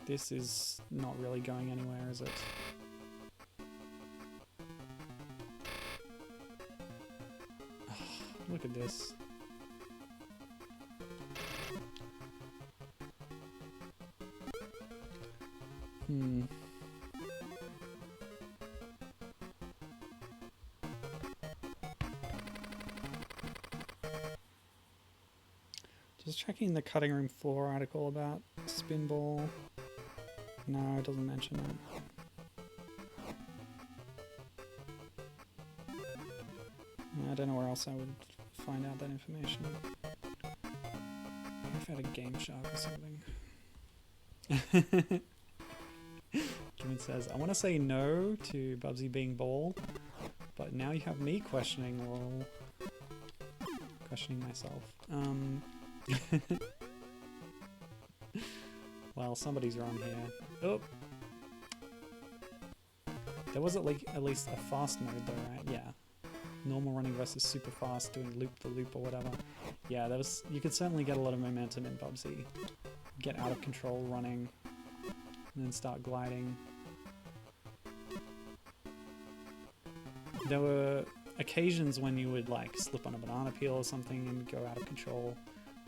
This is not really going anywhere, is it? Look at this. Just checking the cutting room floor article about Spinball. No, it doesn't mention it. I don't know where else I would find out that information. I've had a Game Shark or something. Jimmy says, I want to say no to Bubsy being ball, but now you have me questioning, lol. Questioning myself. Well, somebody's wrong here. Oh! There was at least a fast mode though, right? Yeah. Normal running versus super fast, doing loop-the-loop or whatever. Yeah, there was. You could certainly get a lot of momentum in Bubsy. Get out of control running, and then start gliding. There were occasions when you would like slip on a banana peel or something and go out of control,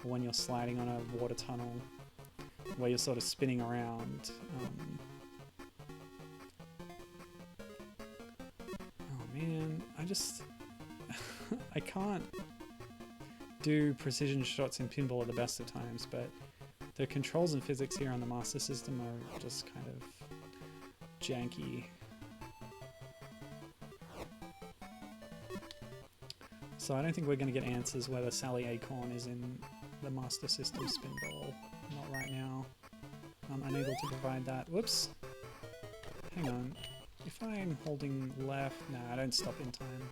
or when you're sliding on a water tunnel, where you're sort of spinning around. Oh man, I can't do precision shots in pinball at the best of times, but the controls and physics here on the Master System are just kind of janky. So I don't think we're going to get answers whether Sally Acorn is in the Master System Spinball. Not right now. I'm unable to provide that. Whoops! Hang on. If I'm holding left... No, I don't stop in time.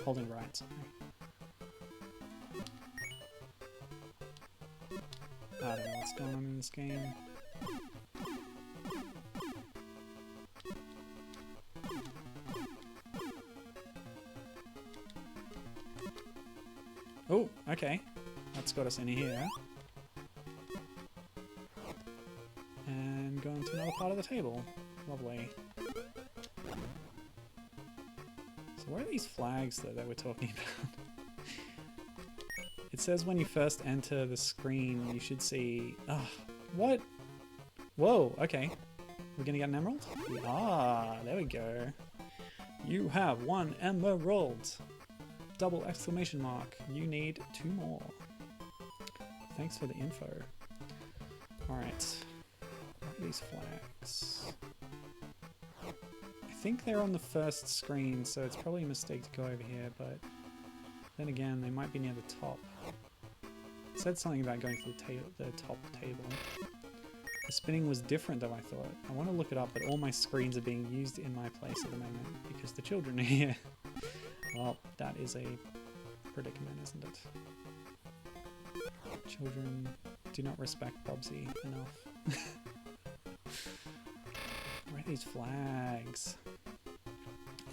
Holding right, sorry. I don't know what's going on in this game. Oh, okay. That's got us in here. And going to another part of the table. Lovely. So where are these flags though that we're talking about? It says when you first enter the screen, you should see... Oh, what? Whoa, okay. We're gonna get an emerald? Ah, there we go. You have 1 emerald! Double exclamation mark. You need 2 more. Thanks for the info. Alright. at these flags. I think they're on the first screen, so it's probably a mistake to go over here, but then again, they might be near the top. It said something about going to the top table. The spinning was different though, I thought. I want to look it up, but all my screens are being used in my place at the moment because the children are here. Well, that is a predicament, isn't it? Children do not respect Bubsy enough. Where are these flags?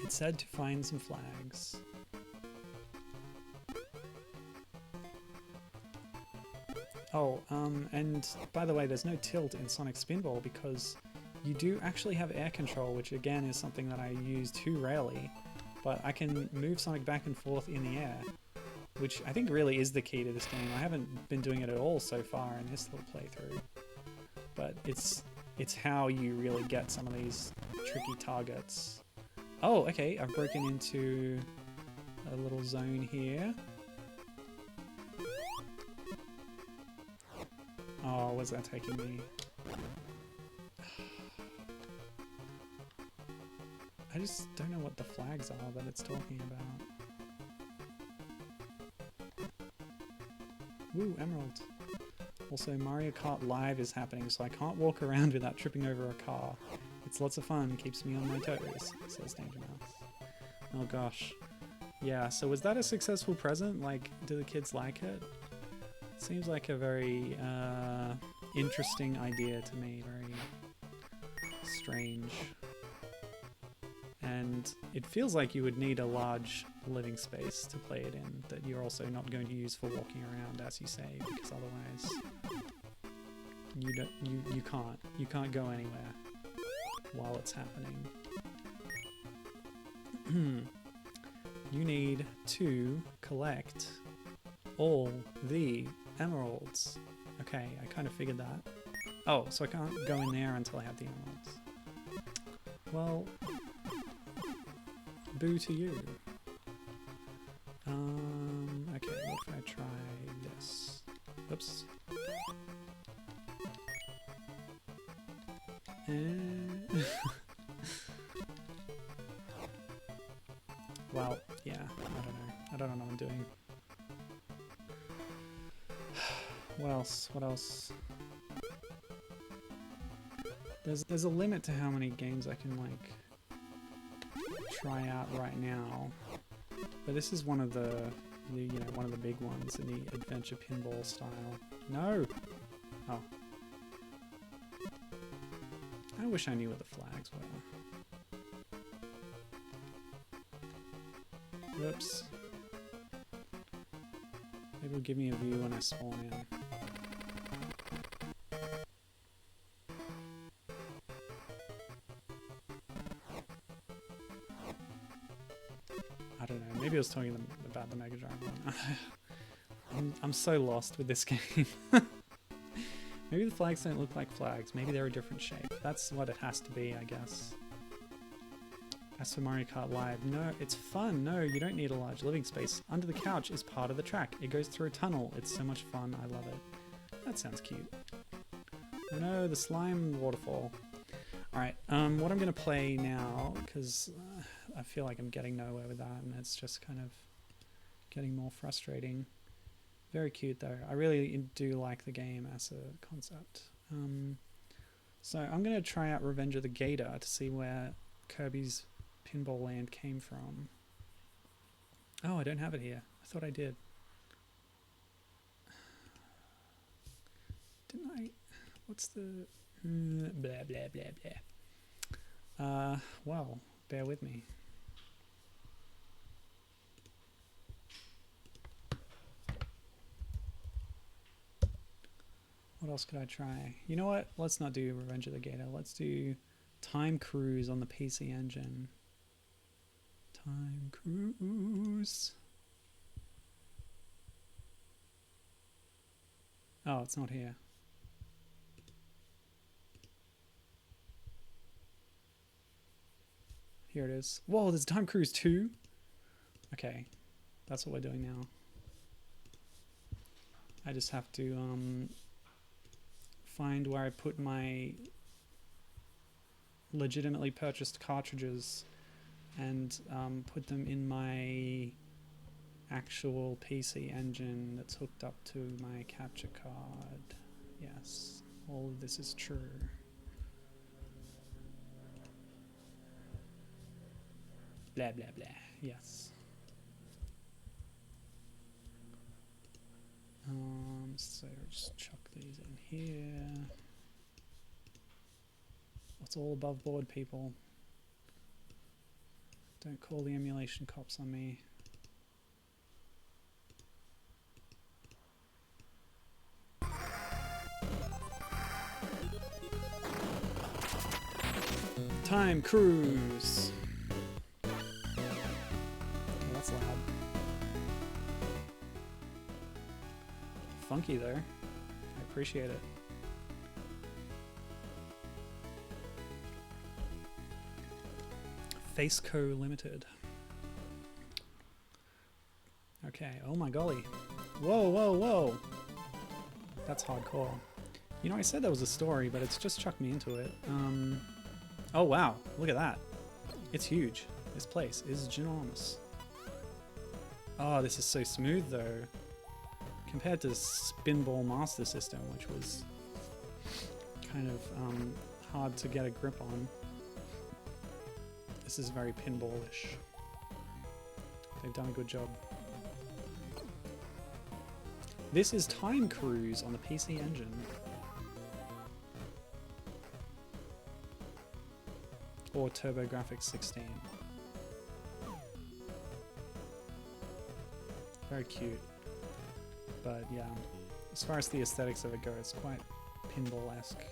It said to find some flags. Oh, and by the way, there's no tilt in Sonic Spinball because you do actually have air control, which again is something that I use too rarely, but I can move Sonic back and forth in the air, which I think really is the key to this game. I haven't been doing it at all so far in this little playthrough, but it's how you really get some of these tricky targets. Oh, okay, I've broken into a little zone here. Oh, where's that taking me? I just don't know what the flags are that it's talking about. Woo, emerald. Also, Mario Kart Live is happening, so I can't walk around without tripping over a car. It's lots of fun, keeps me on my toes, says Danger Mouse. Oh gosh. Yeah, so was that a successful present? Like, do the kids like it? Seems like a very interesting idea to me, very strange. And it feels like you would need a large living space to play it in that you're also not going to use for walking around, as you say, because otherwise you can't go anywhere while it's happening. You need to collect all the emeralds. Okay, I kind of figured that. Oh, so I can't go in there until I have the emeralds. Well, boo to you. Okay, what if I try this? Oops. Well, yeah, I don't know what I'm doing. What else? What else? There's a limit to how many games I can like try out right now, but this is one of the one of the big ones in the adventure pinball style. No. Oh. I wish I knew where the flags were. Whoops. Maybe it'll give me a view when I spawn in. I don't know, maybe I was talking about the Mega Drive one. I'm so lost with this game. Maybe the flags don't look like flags, maybe they're a different shape. That's what it has to be, I guess. As for Mario Kart Live, no, it's fun. No, you don't need a large living space. Under the couch is part of the track. It goes through a tunnel. It's so much fun. I love it. That sounds cute. Oh no, the slime waterfall. Alright, what I'm going to play now, because I feel like I'm getting nowhere with that, and it's just kind of getting more frustrating. Very cute though. I really do like the game as a concept. So I'm going to try out Revenge of the Gator to see where Kirby's Pinball Land came from. Oh, I don't have it here. I thought I did. Didn't I? What's the... blah, blah, blah, blah. Well, bear with me. What else could I try? You know what? Let's not do Revenge of the Gator. Let's do Time Cruise on the PC Engine. Time Cruise. Oh, it's not here. Here it is. Whoa, there's Time Cruise 2? Okay, that's what we're doing now. I just have to find where I put my legitimately purchased cartridges and put them in my actual PC engine that's hooked up to my capture card. Yes, all of this is true. Blah blah blah. Yes. So just chuck these in here. What's all above board, people? Don't call the emulation cops on me. Time Cruise. Oh, that's loud. Funky though. I appreciate it. Faceco Limited. Okay, oh my golly. Whoa, whoa, whoa. That's hardcore. You know, I said there was a story, but it's just chucked me into it. Oh wow, look at that. It's huge. This place is ginormous. Oh, this is so smooth though. Compared to Spinball Master System, which was kind of hard to get a grip on. This is very pinballish. They've done a good job. This is Time Cruise on the PC Engine. Or TurboGrafx 16. Very cute. But yeah, as far as the aesthetics of it go, it's quite pinball-esque.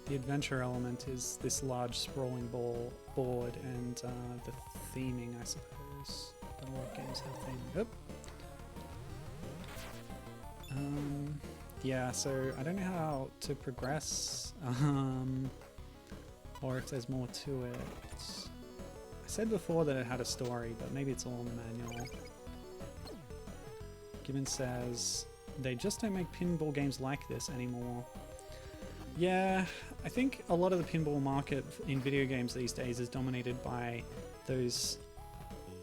The adventure element is this large sprawling board and the theming, I suppose. But a lot of games have theming. Oop. Yeah, so I don't know how to progress, or if there's more to it. I said before that it had a story, but maybe it's all in the manual. Gibbon says, they just don't make pinball games like this anymore. Yeah, I think a lot of the pinball market in video games these days is dominated by those,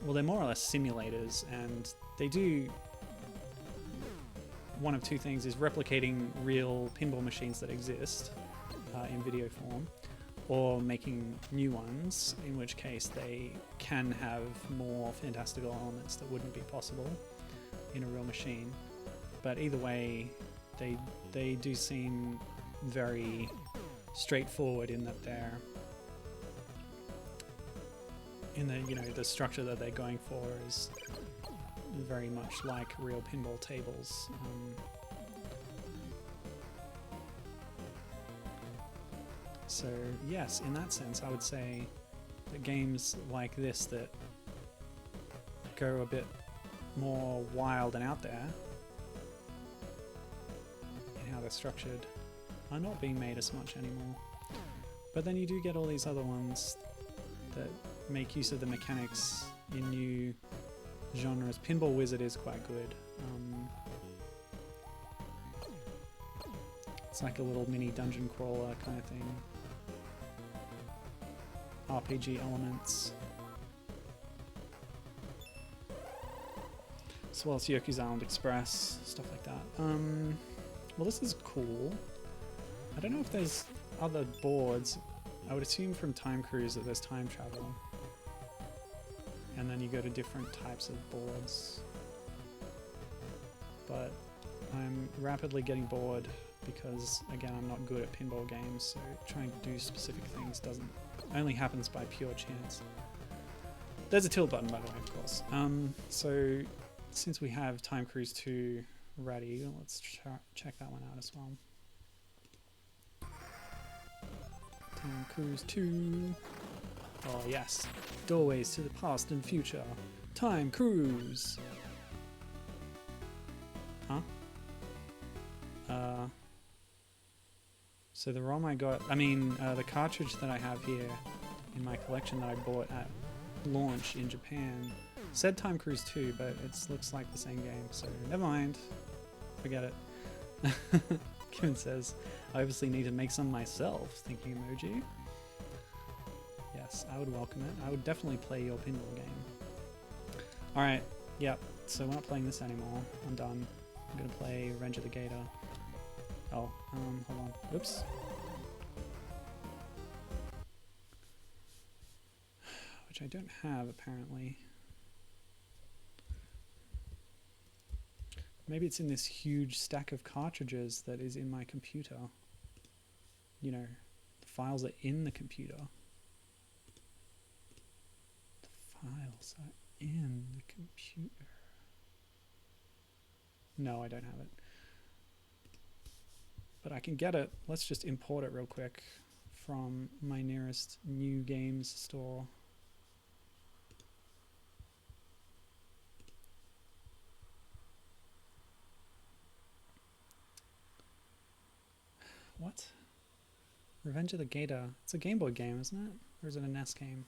well, they're more or less simulators, and they do one of two things, is replicating real pinball machines that exist in video form, or making new ones, in which case they can have more fantastical elements that wouldn't be possible in a real machine. But either way, they do seem very straightforward in that they're in the, you know, the structure that they're going for is very much like real pinball tables. So yes, in that sense, I would say that games like this that go a bit more wild and out there in how they're structured are not being made as much anymore. But then you do get all these other ones that make use of the mechanics in new genres. Pinball Wizard is quite good. It's like a little mini dungeon crawler kind of thing. RPG elements. As well as Yoku's Island Express, stuff like that. Well, this is cool. I don't know if there's other boards. I would assume from Time Cruise that there's time travel. And then you go to different types of boards. But I'm rapidly getting bored because, again, I'm not good at pinball games, so trying to do specific things only happens by pure chance. There's a tilt button, by the way, of course. So since we have Time Cruise 2 ready, let's check that one out as well. Time Cruise 2. Oh yes, doorways to the past and future. Time Cruise. Huh? So the ROM I got, the cartridge that I have here in my collection that I bought at launch in Japan said Time Cruise 2, but it looks like the same game, so never mind. Forget it. Kevin says, I obviously need to make some myself. Thinking emoji. Yes, I would welcome it. I would definitely play your pinball game. Alright, yep. So we're not playing this anymore. I'm done. I'm gonna play Revenge of the Gator. Oh, hold on. Oops. Which I don't have, apparently. Maybe it's in this huge stack of cartridges that is in my computer. You know, the files are in the computer. The files are in the computer. No, I don't have it. But I can get it. Let's just import it real quick from my nearest new games store. What? Revenge of the Gator. It's a Game Boy game, isn't it? Or is it a NES game?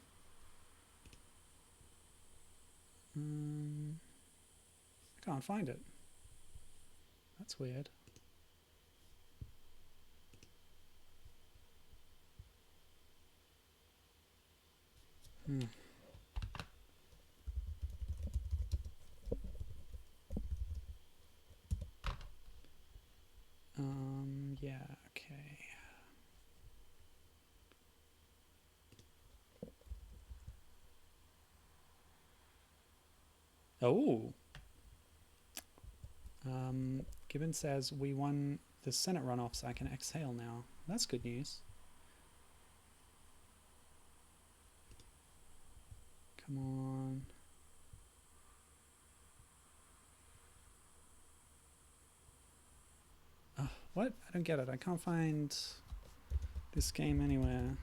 I can't find it. That's weird. Yeah, okay. Oh. Gibbon says we won the Senate runoff, so I can exhale now. That's good news. Come on. What? I don't get it. I can't find this game anywhere.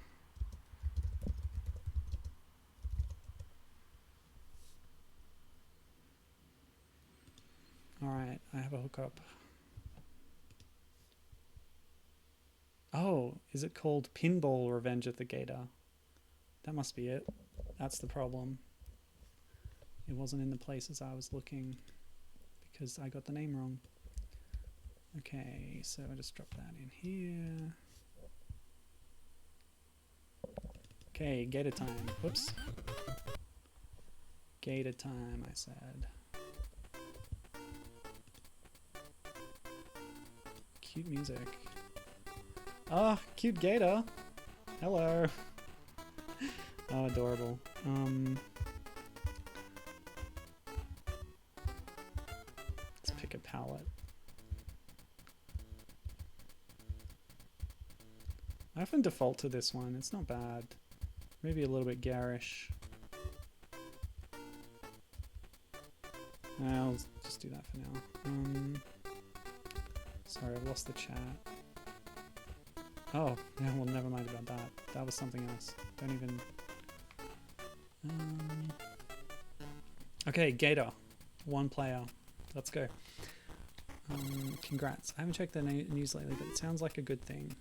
Alright, I have a hookup. Oh, is it called Pinball Revenge of the Gator? That must be it. That's the problem. It wasn't in the places I was looking because I got the name wrong. Okay, so I just drop that in here. Okay, Gator time. Whoops. Gator time, I said. Cute music. Oh, cute Gator. Hello. Oh, adorable. Let's pick a palette. I often default to this one. It's not bad. Maybe a little bit garish. I'll just do that for now. Sorry, I've lost the chat. Oh, yeah, well, never mind about that. That was something else. Don't even... Okay, Gator. One player. Let's go. Congrats. I haven't checked the news lately, but it sounds like a good thing.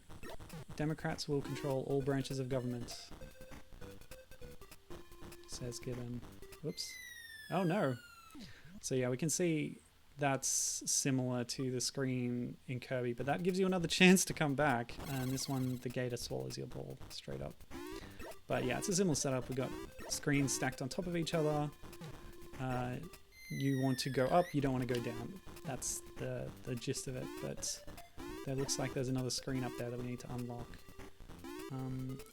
Democrats will control all branches of government. Says Gibbon. Whoops. Oh no. So yeah, we can see that's similar to the screen in Kirby, but that gives you another chance to come back. And this one, the Gator swallows your ball straight up. But yeah, it's a similar setup. We've got screens stacked on top of each other. You want to go up, you don't want to go down. That's the gist of it, but there looks like there's another screen up there that we need to unlock.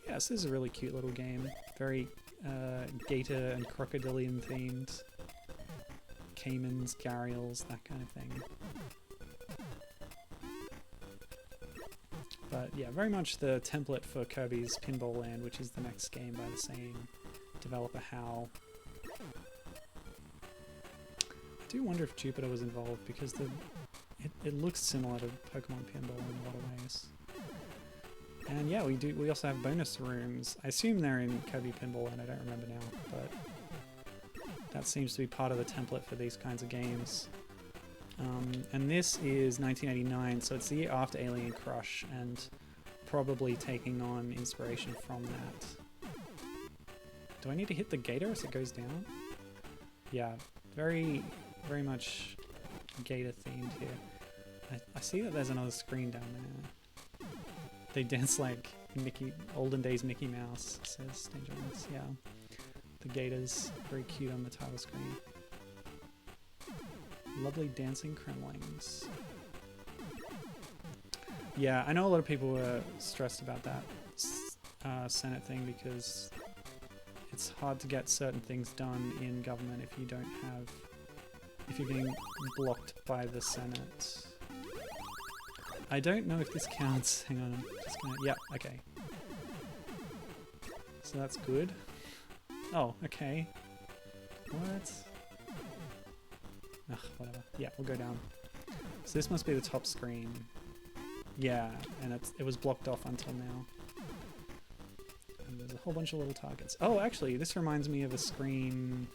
Yeah, so this is a really cute little game. Very gator and crocodilian themed. Caimans, gharials, that kind of thing. But yeah, very much the template for Kirby's Pinball Land, which is the next game by the same developer, HAL. I do wonder if Jupiter was involved, because it looks similar to Pokemon Pinball in a lot of ways. And yeah, we also have bonus rooms. I assume they're in Kirby Pinball Land, I don't remember now, but that seems to be part of the template for these kinds of games. And this is 1989, so it's the year after Alien Crush, and probably taking on inspiration from that. Do I need to hit the Gator as it goes down? Yeah, very much Gator themed here. I see that there's another screen down there. They dance like olden days Mickey Mouse, says Dangerous. Yeah. The Gator's very cute on the title screen. Lovely dancing Kremlings. Yeah, I know a lot of people were stressed about that Senate thing because it's hard to get certain things done in government if you don't have... if you're getting blocked by the Senate. I don't know if this counts. Hang on, I'm just gonna... Yep, okay. So that's good. Oh, okay. What? Ugh, whatever. Yeah, we'll go down. So this must be the top screen. Yeah, and it was blocked off until now. And there's a whole bunch of little targets. Oh, actually, this reminds me of a screen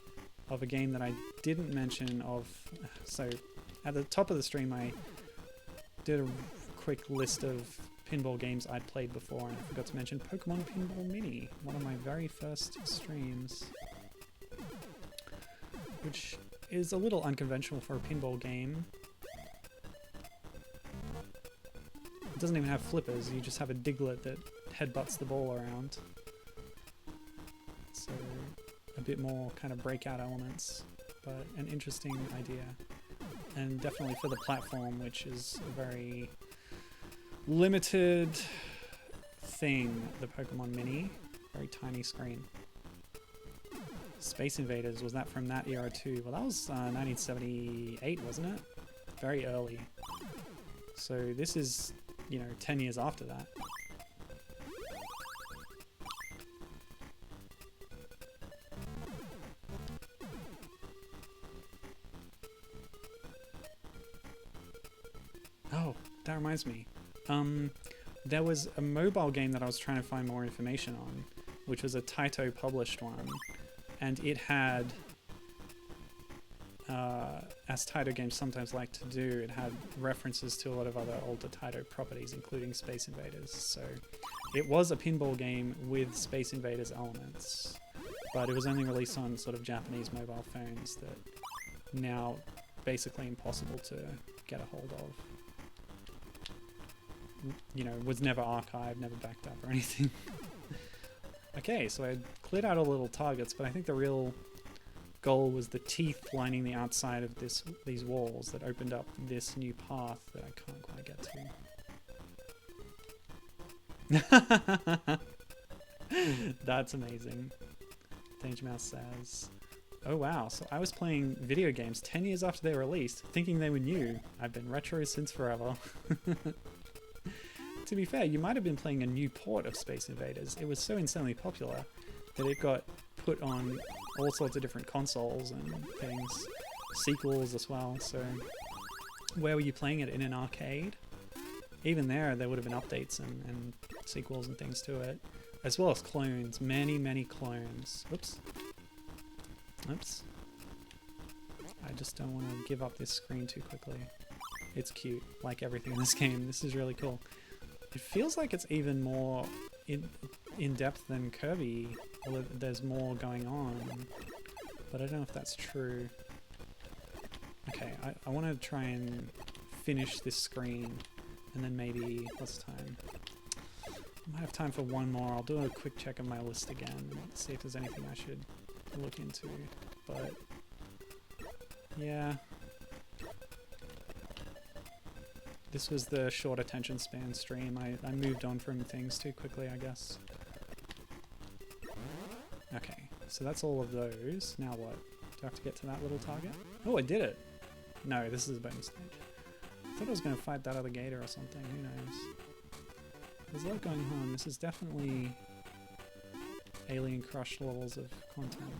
of a game that I didn't mention of... So, at the top of the stream, I did a quick list of pinball games I'd played before, and I forgot to mention Pokemon Pinball Mini, one of my very first streams. Which is a little unconventional for a pinball game. It doesn't even have flippers, you just have a Diglett that headbutts the ball around. So, a bit more kind of breakout elements, but an interesting idea. And definitely for the platform, which is a very limited thing, the Pokemon Mini. Very tiny screen. Space Invaders, was that from that era too? Well, that was 1978, wasn't it? Very early. So this is, you know, 10 years after that. Oh, that reminds me. There was a mobile game that I was trying to find more information on, which was a Taito published one, and it had, as Taito games sometimes like to do, it had references to a lot of other older Taito properties, including Space Invaders. So it was a pinball game with Space Invaders elements, but it was only released on sort of Japanese mobile phones that now basically impossible to get a hold of. You know, was never archived, never backed up or anything. Okay, so I cleared out all the little targets, but I think the real goal was the teeth lining the outside of these walls that opened up this new path that I can't quite get to. That's amazing. Danger Mouse says, oh wow, so I was playing video games 10 years after they were released, thinking they were new. I've been retro since forever. To be fair, you might have been playing a new port of Space Invaders. It was so insanely popular that it got put on all sorts of different consoles and things, sequels as well. So where were you playing it? In an arcade? Even there would have been updates and sequels and things to it, as well as clones. Many clones. Whoops. Oops. I just don't want to give up this screen too quickly. It's cute, like everything in this game. This is really cool. It feels like it's even more in depth than Kirby. Although there's more going on, but I don't know if that's true. Okay, I want to try and finish this screen, and then maybe what's the time? I might have time for one more. I'll do a quick check of my list again and see if there's anything I should look into. But yeah. This was the short attention span stream. I moved on from things too quickly, I guess. Okay, so that's all of those. Now what? Do I have to get to that little target? Oh, I did it! No, this is a bonus stage. I thought I was going to fight that other Gator or something. Who knows? There's a lot going on. This is definitely Alien Crush levels of content.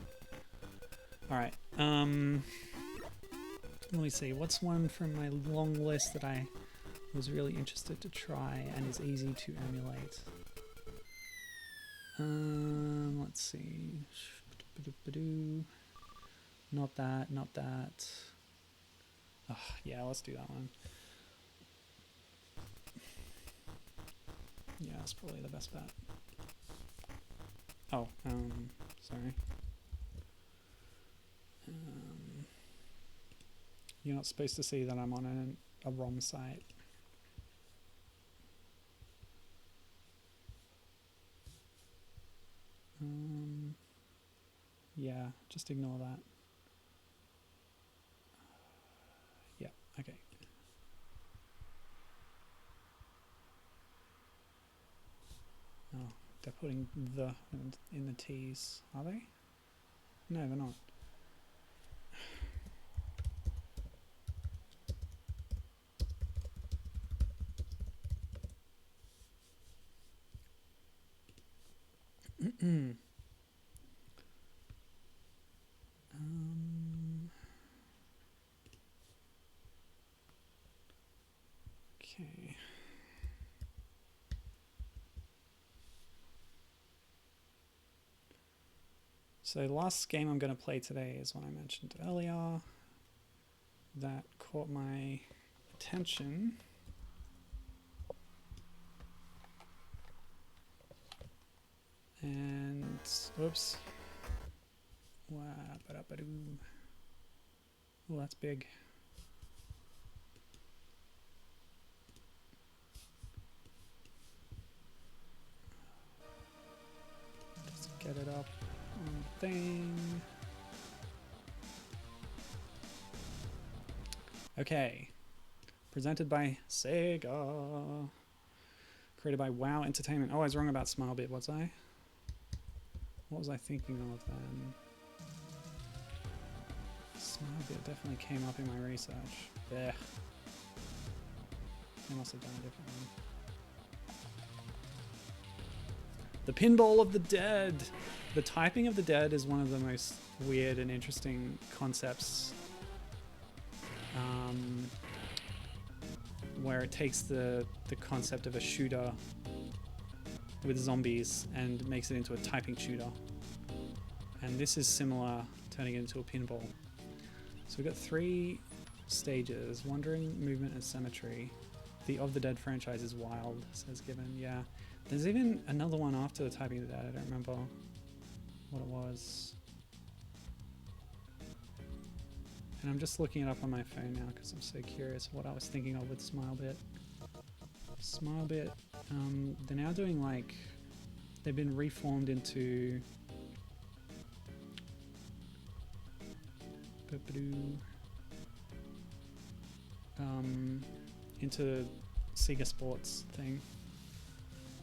Alright, let me see. What's one from my long list that I was really interested to try and is easy to emulate? Let's see. Not that, not that. Oh, yeah, let's do that one. Yeah, that's probably the best bet. Oh, sorry. You're not supposed to see that I'm on a ROM site. Yeah, just ignore that. Yeah, okay. Oh, they're putting the in the T's, are they? No, they're not. Okay. So the last game I'm going to play today is one I mentioned earlier that caught my attention. And oops. Wow, oh, that's big. Just get it up on the thing. Okay. Presented by Sega. Created by WoW Entertainment. Oh, I was wrong about Smilebit, was I? What was I thinking of then? Smilebit definitely came up in my research. Blech. I must have done a different one. The Pinball of the Dead! The typing of the dead is one of the most weird and interesting concepts. Where it takes the concept of a shooter with zombies and makes it into a typing shooter. And this is similar, turning it into a pinball. So we've got 3 stages: Wandering, Movement, and Symmetry. The Of the Dead franchise is wild, says Given. Yeah. There's even another one after the Typing of the Dead. I don't remember what it was. And I'm just looking it up on my phone now because I'm so curious what I was thinking of with Smilebit. Smilebit, they're now doing like, they've been reformed into into Sega Sports thing.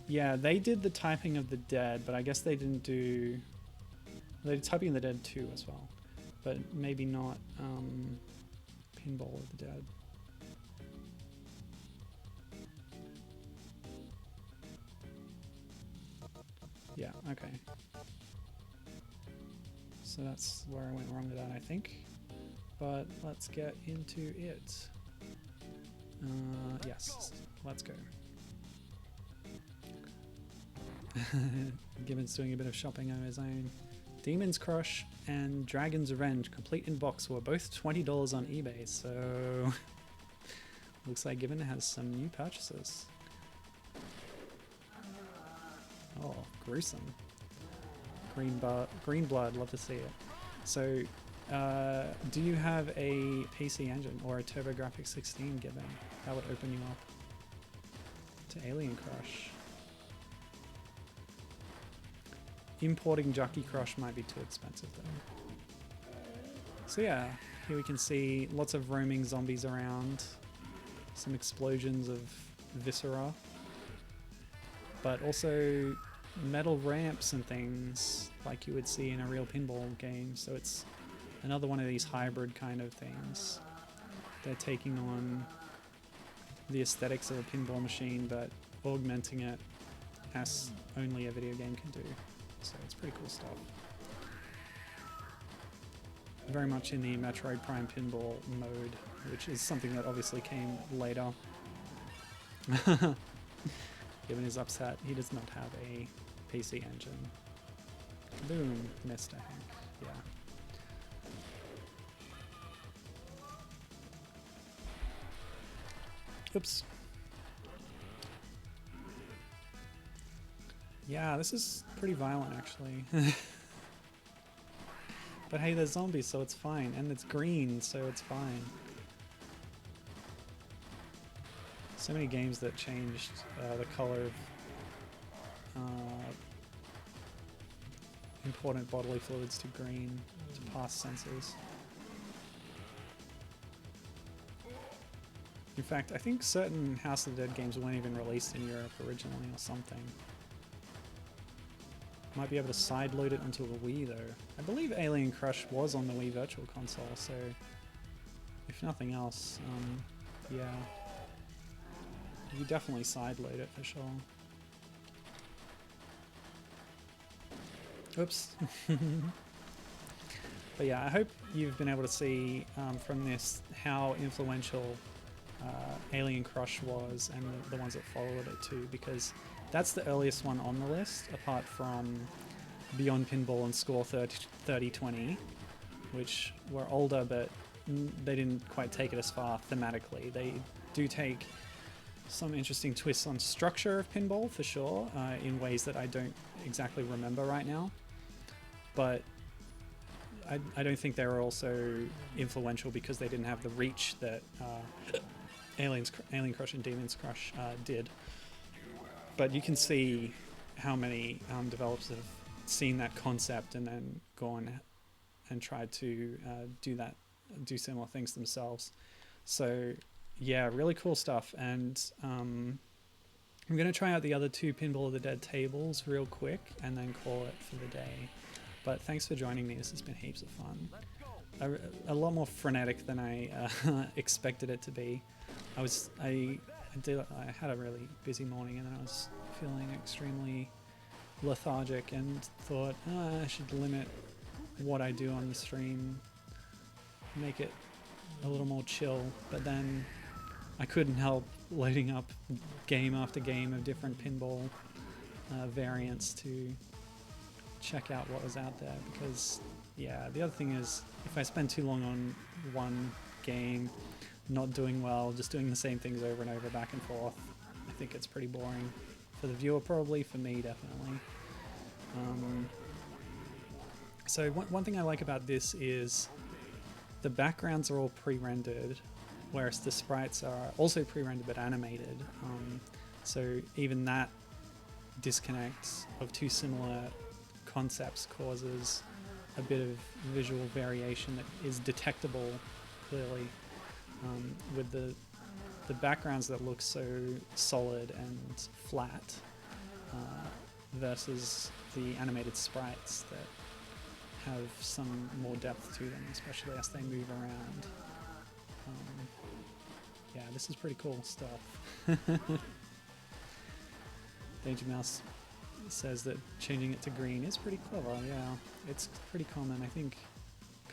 Yeah, they did the Typing of the Dead, but I guess they didn't do, they did Typing of the Dead 2 as well, but maybe not Pinball of the Dead. Yeah, okay. So that's where I went wrong with that, I think. But let's get into it. Yes, let's go. Gibbon's doing a bit of shopping on his own. Demon's Crush and Dragon's Revenge, complete in box, were both $20 on eBay, so looks like Gibbon has some new purchases. Oh, gruesome. Green blood, love to see it. So, do you have a PC engine or a TurboGrafx 16, Gibbon? That would open you up to Alien Crush. Importing Jaki Crush might be too expensive though. So yeah, here we can see lots of roaming zombies around, some explosions of viscera, but also metal ramps and things like you would see in a real pinball game. So it's another one of these hybrid kind of things. They're taking on the aesthetics of a pinball machine but augmenting it as only a video game can do. So it's pretty cool stuff. Very much in the Metroid Prime Pinball mode, which is something that obviously came later. Given his upset, he does not have a PC engine. Boom, missed, I think. Yeah. Oops. Yeah, this is pretty violent, actually. But hey, there's zombies, so it's fine. And it's green, so it's fine. So many games that changed the color of important bodily fluids to green to pass sensors. In fact, I think certain House of the Dead games weren't even released in Europe originally or something. Might be able to side load it onto a Wii though. I believe Alien Crush was on the Wii Virtual Console, so if nothing else, yeah. You definitely side load it for sure. Oops. But yeah, I hope you've been able to see from this how influential Alien Crush was and the ones that followed it too, because that's the earliest one on the list, apart from Beyond Pinball and Score 3020, which were older, but they didn't quite take it as far thematically. They do take some interesting twists on structure of pinball, for sure, in ways that I don't exactly remember right now. But I don't think they were also influential because they didn't have the reach that Alien Crush and Demon's Crush did. But you can see how many developers have seen that concept and then gone and tried to do similar things themselves. So yeah, really cool stuff. And I'm going to try out the other two Pinball of the Dead tables real quick and then call it for the day. But thanks for joining me. This has been heaps of fun. A lot more frenetic than I expected it to be. I had a really busy morning and then I was feeling extremely lethargic and thought I should limit what I do on the stream, make it a little more chill. But then I couldn't help loading up game after game of different pinball variants to check out what was out there, because yeah, the other thing is if I spend too long on one game not doing well, just doing the same things over and over back and forth, I think it's pretty boring for the viewer, probably for me definitely. So one thing I like about this is the backgrounds are all pre-rendered, whereas the sprites are also pre-rendered but animated. So even that disconnect of two similar concepts causes a bit of visual variation that is detectable clearly, with the backgrounds that look so solid and flat versus the animated sprites that have some more depth to them, especially as they move around. Yeah, this is pretty cool stuff. Danger Mouse says that changing it to green is pretty clever. Yeah, it's pretty common. I think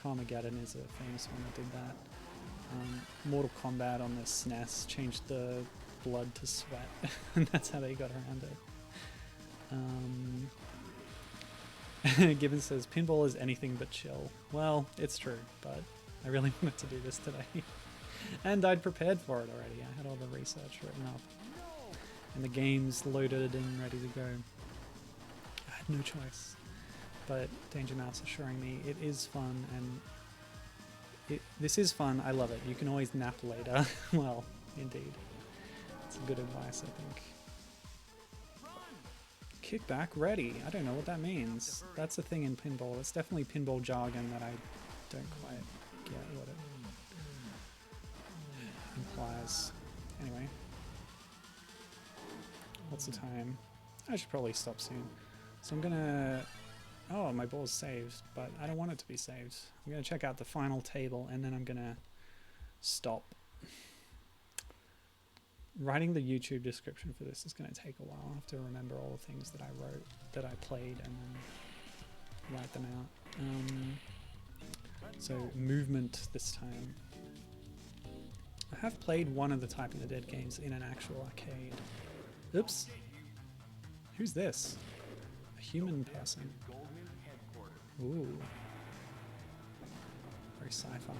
Carmageddon is a famous one that did that. Mortal Kombat on the SNES changed the blood to sweat, and that's how they got around it. Gibbons says, pinball is anything but chill. Well, it's true, but I really wanted to do this today. And I'd prepared for it already. I had all the research written up. And the game's loaded and ready to go. I had no choice. But Danger Mouse assuring me it is fun, and this is fun. I love it. You can always nap later. Well, indeed. It's good advice, I think. Kickback ready. I don't know what that means. That's a thing in pinball. It's definitely pinball jargon that I don't quite get what it implies. Anyway. What's the time? I should probably stop soon. So I'm gonna... Oh, my ball's saved, but I don't want it to be saved. I'm gonna check out the final table and then I'm gonna stop. Writing the YouTube description for this is gonna take a while. I have to remember all the things that I wrote, that I played, and then write them out. So movement this time. I have played one of the Type of the Dead games in an actual arcade. Oops. Who's this? A human person. Ooh. Very sci-fi.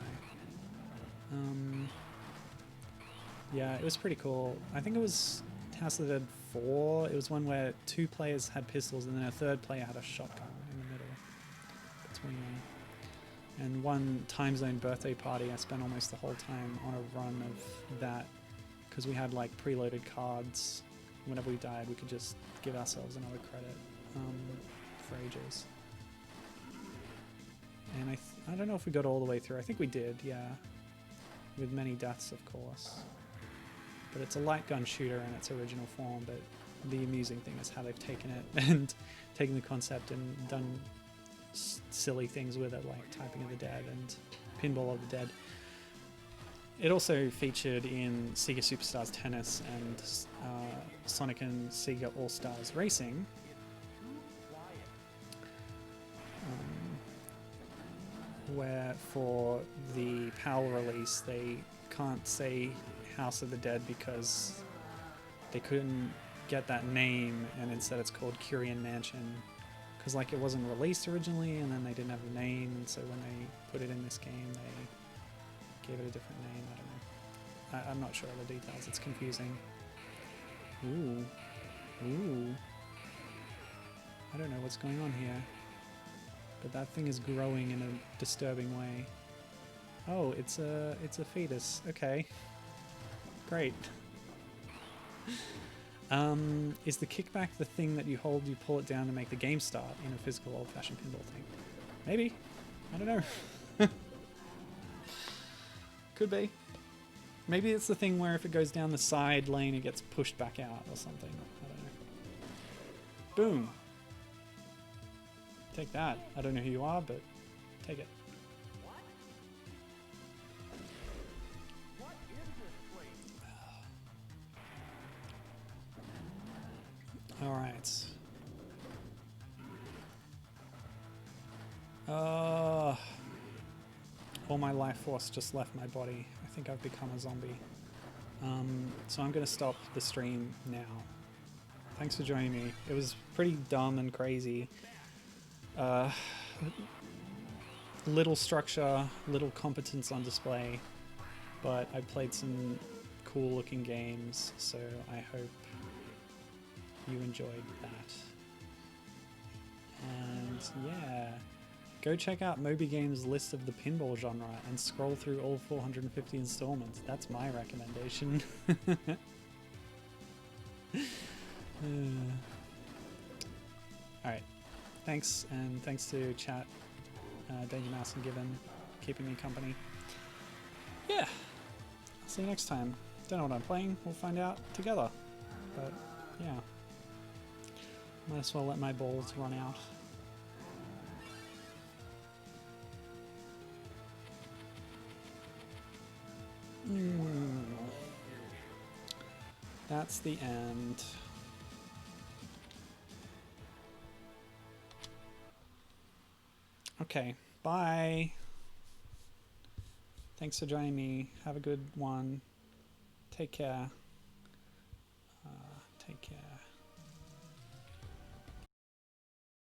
Yeah, it was pretty cool. I think it was House of the Dead 4. It was one where 2 players had pistols and then a 3rd player had a shotgun in the middle between them. And one Time Zone birthday party, I spent almost the whole time on a run of that because we had like preloaded cards. Whenever we died, we could just give ourselves another credit for ages. And I don't know if we got all the way through. I think we did, yeah. With many deaths, of course. But it's a light gun shooter in its original form, but the amusing thing is how they've taken it and taken the concept and done silly things with it, like Typing of the Dead and Pinball of the Dead. It also featured in Sega Superstars Tennis and Sonic and Sega All-Stars Racing. Where for the PAL release they can't say House of the Dead because they couldn't get that name, and instead it's called Curian Mansion because like it wasn't released originally and then they didn't have a name, and so when they put it in this game they gave it a different name. I don't know. I'm not sure of the details. It's confusing. Ooh. I don't know what's going on here. But that thing is growing in a disturbing way. Oh, it's a fetus. Okay. Great. Is the kickback the thing that you hold, you pull it down to make the game start in a physical old-fashioned pinball thing? Maybe. I don't know. Could be. Maybe it's the thing where if it goes down the side lane, it gets pushed back out or something. I don't know. Boom. Take that. I don't know who you are, but take it. All right. All my life force just left my body. I think I've become a zombie. So I'm going to stop the stream now. Thanks for joining me. It was pretty dumb and crazy. Little structure, little competence on display, but I played some cool looking games, so I hope you enjoyed that. And yeah, go check out Moby Games' list of the pinball genre and scroll through all 450 installments. That's my recommendation. Alright. Thanks, and thanks to chat, Danger Mouse and Gibbon, keeping me company. Yeah, I'll see you next time. Don't know what I'm playing, we'll find out together. But, yeah. Might as well let my balls run out. That's the end. Okay, bye. Thanks for joining me. Have a good one. Take care. Take care.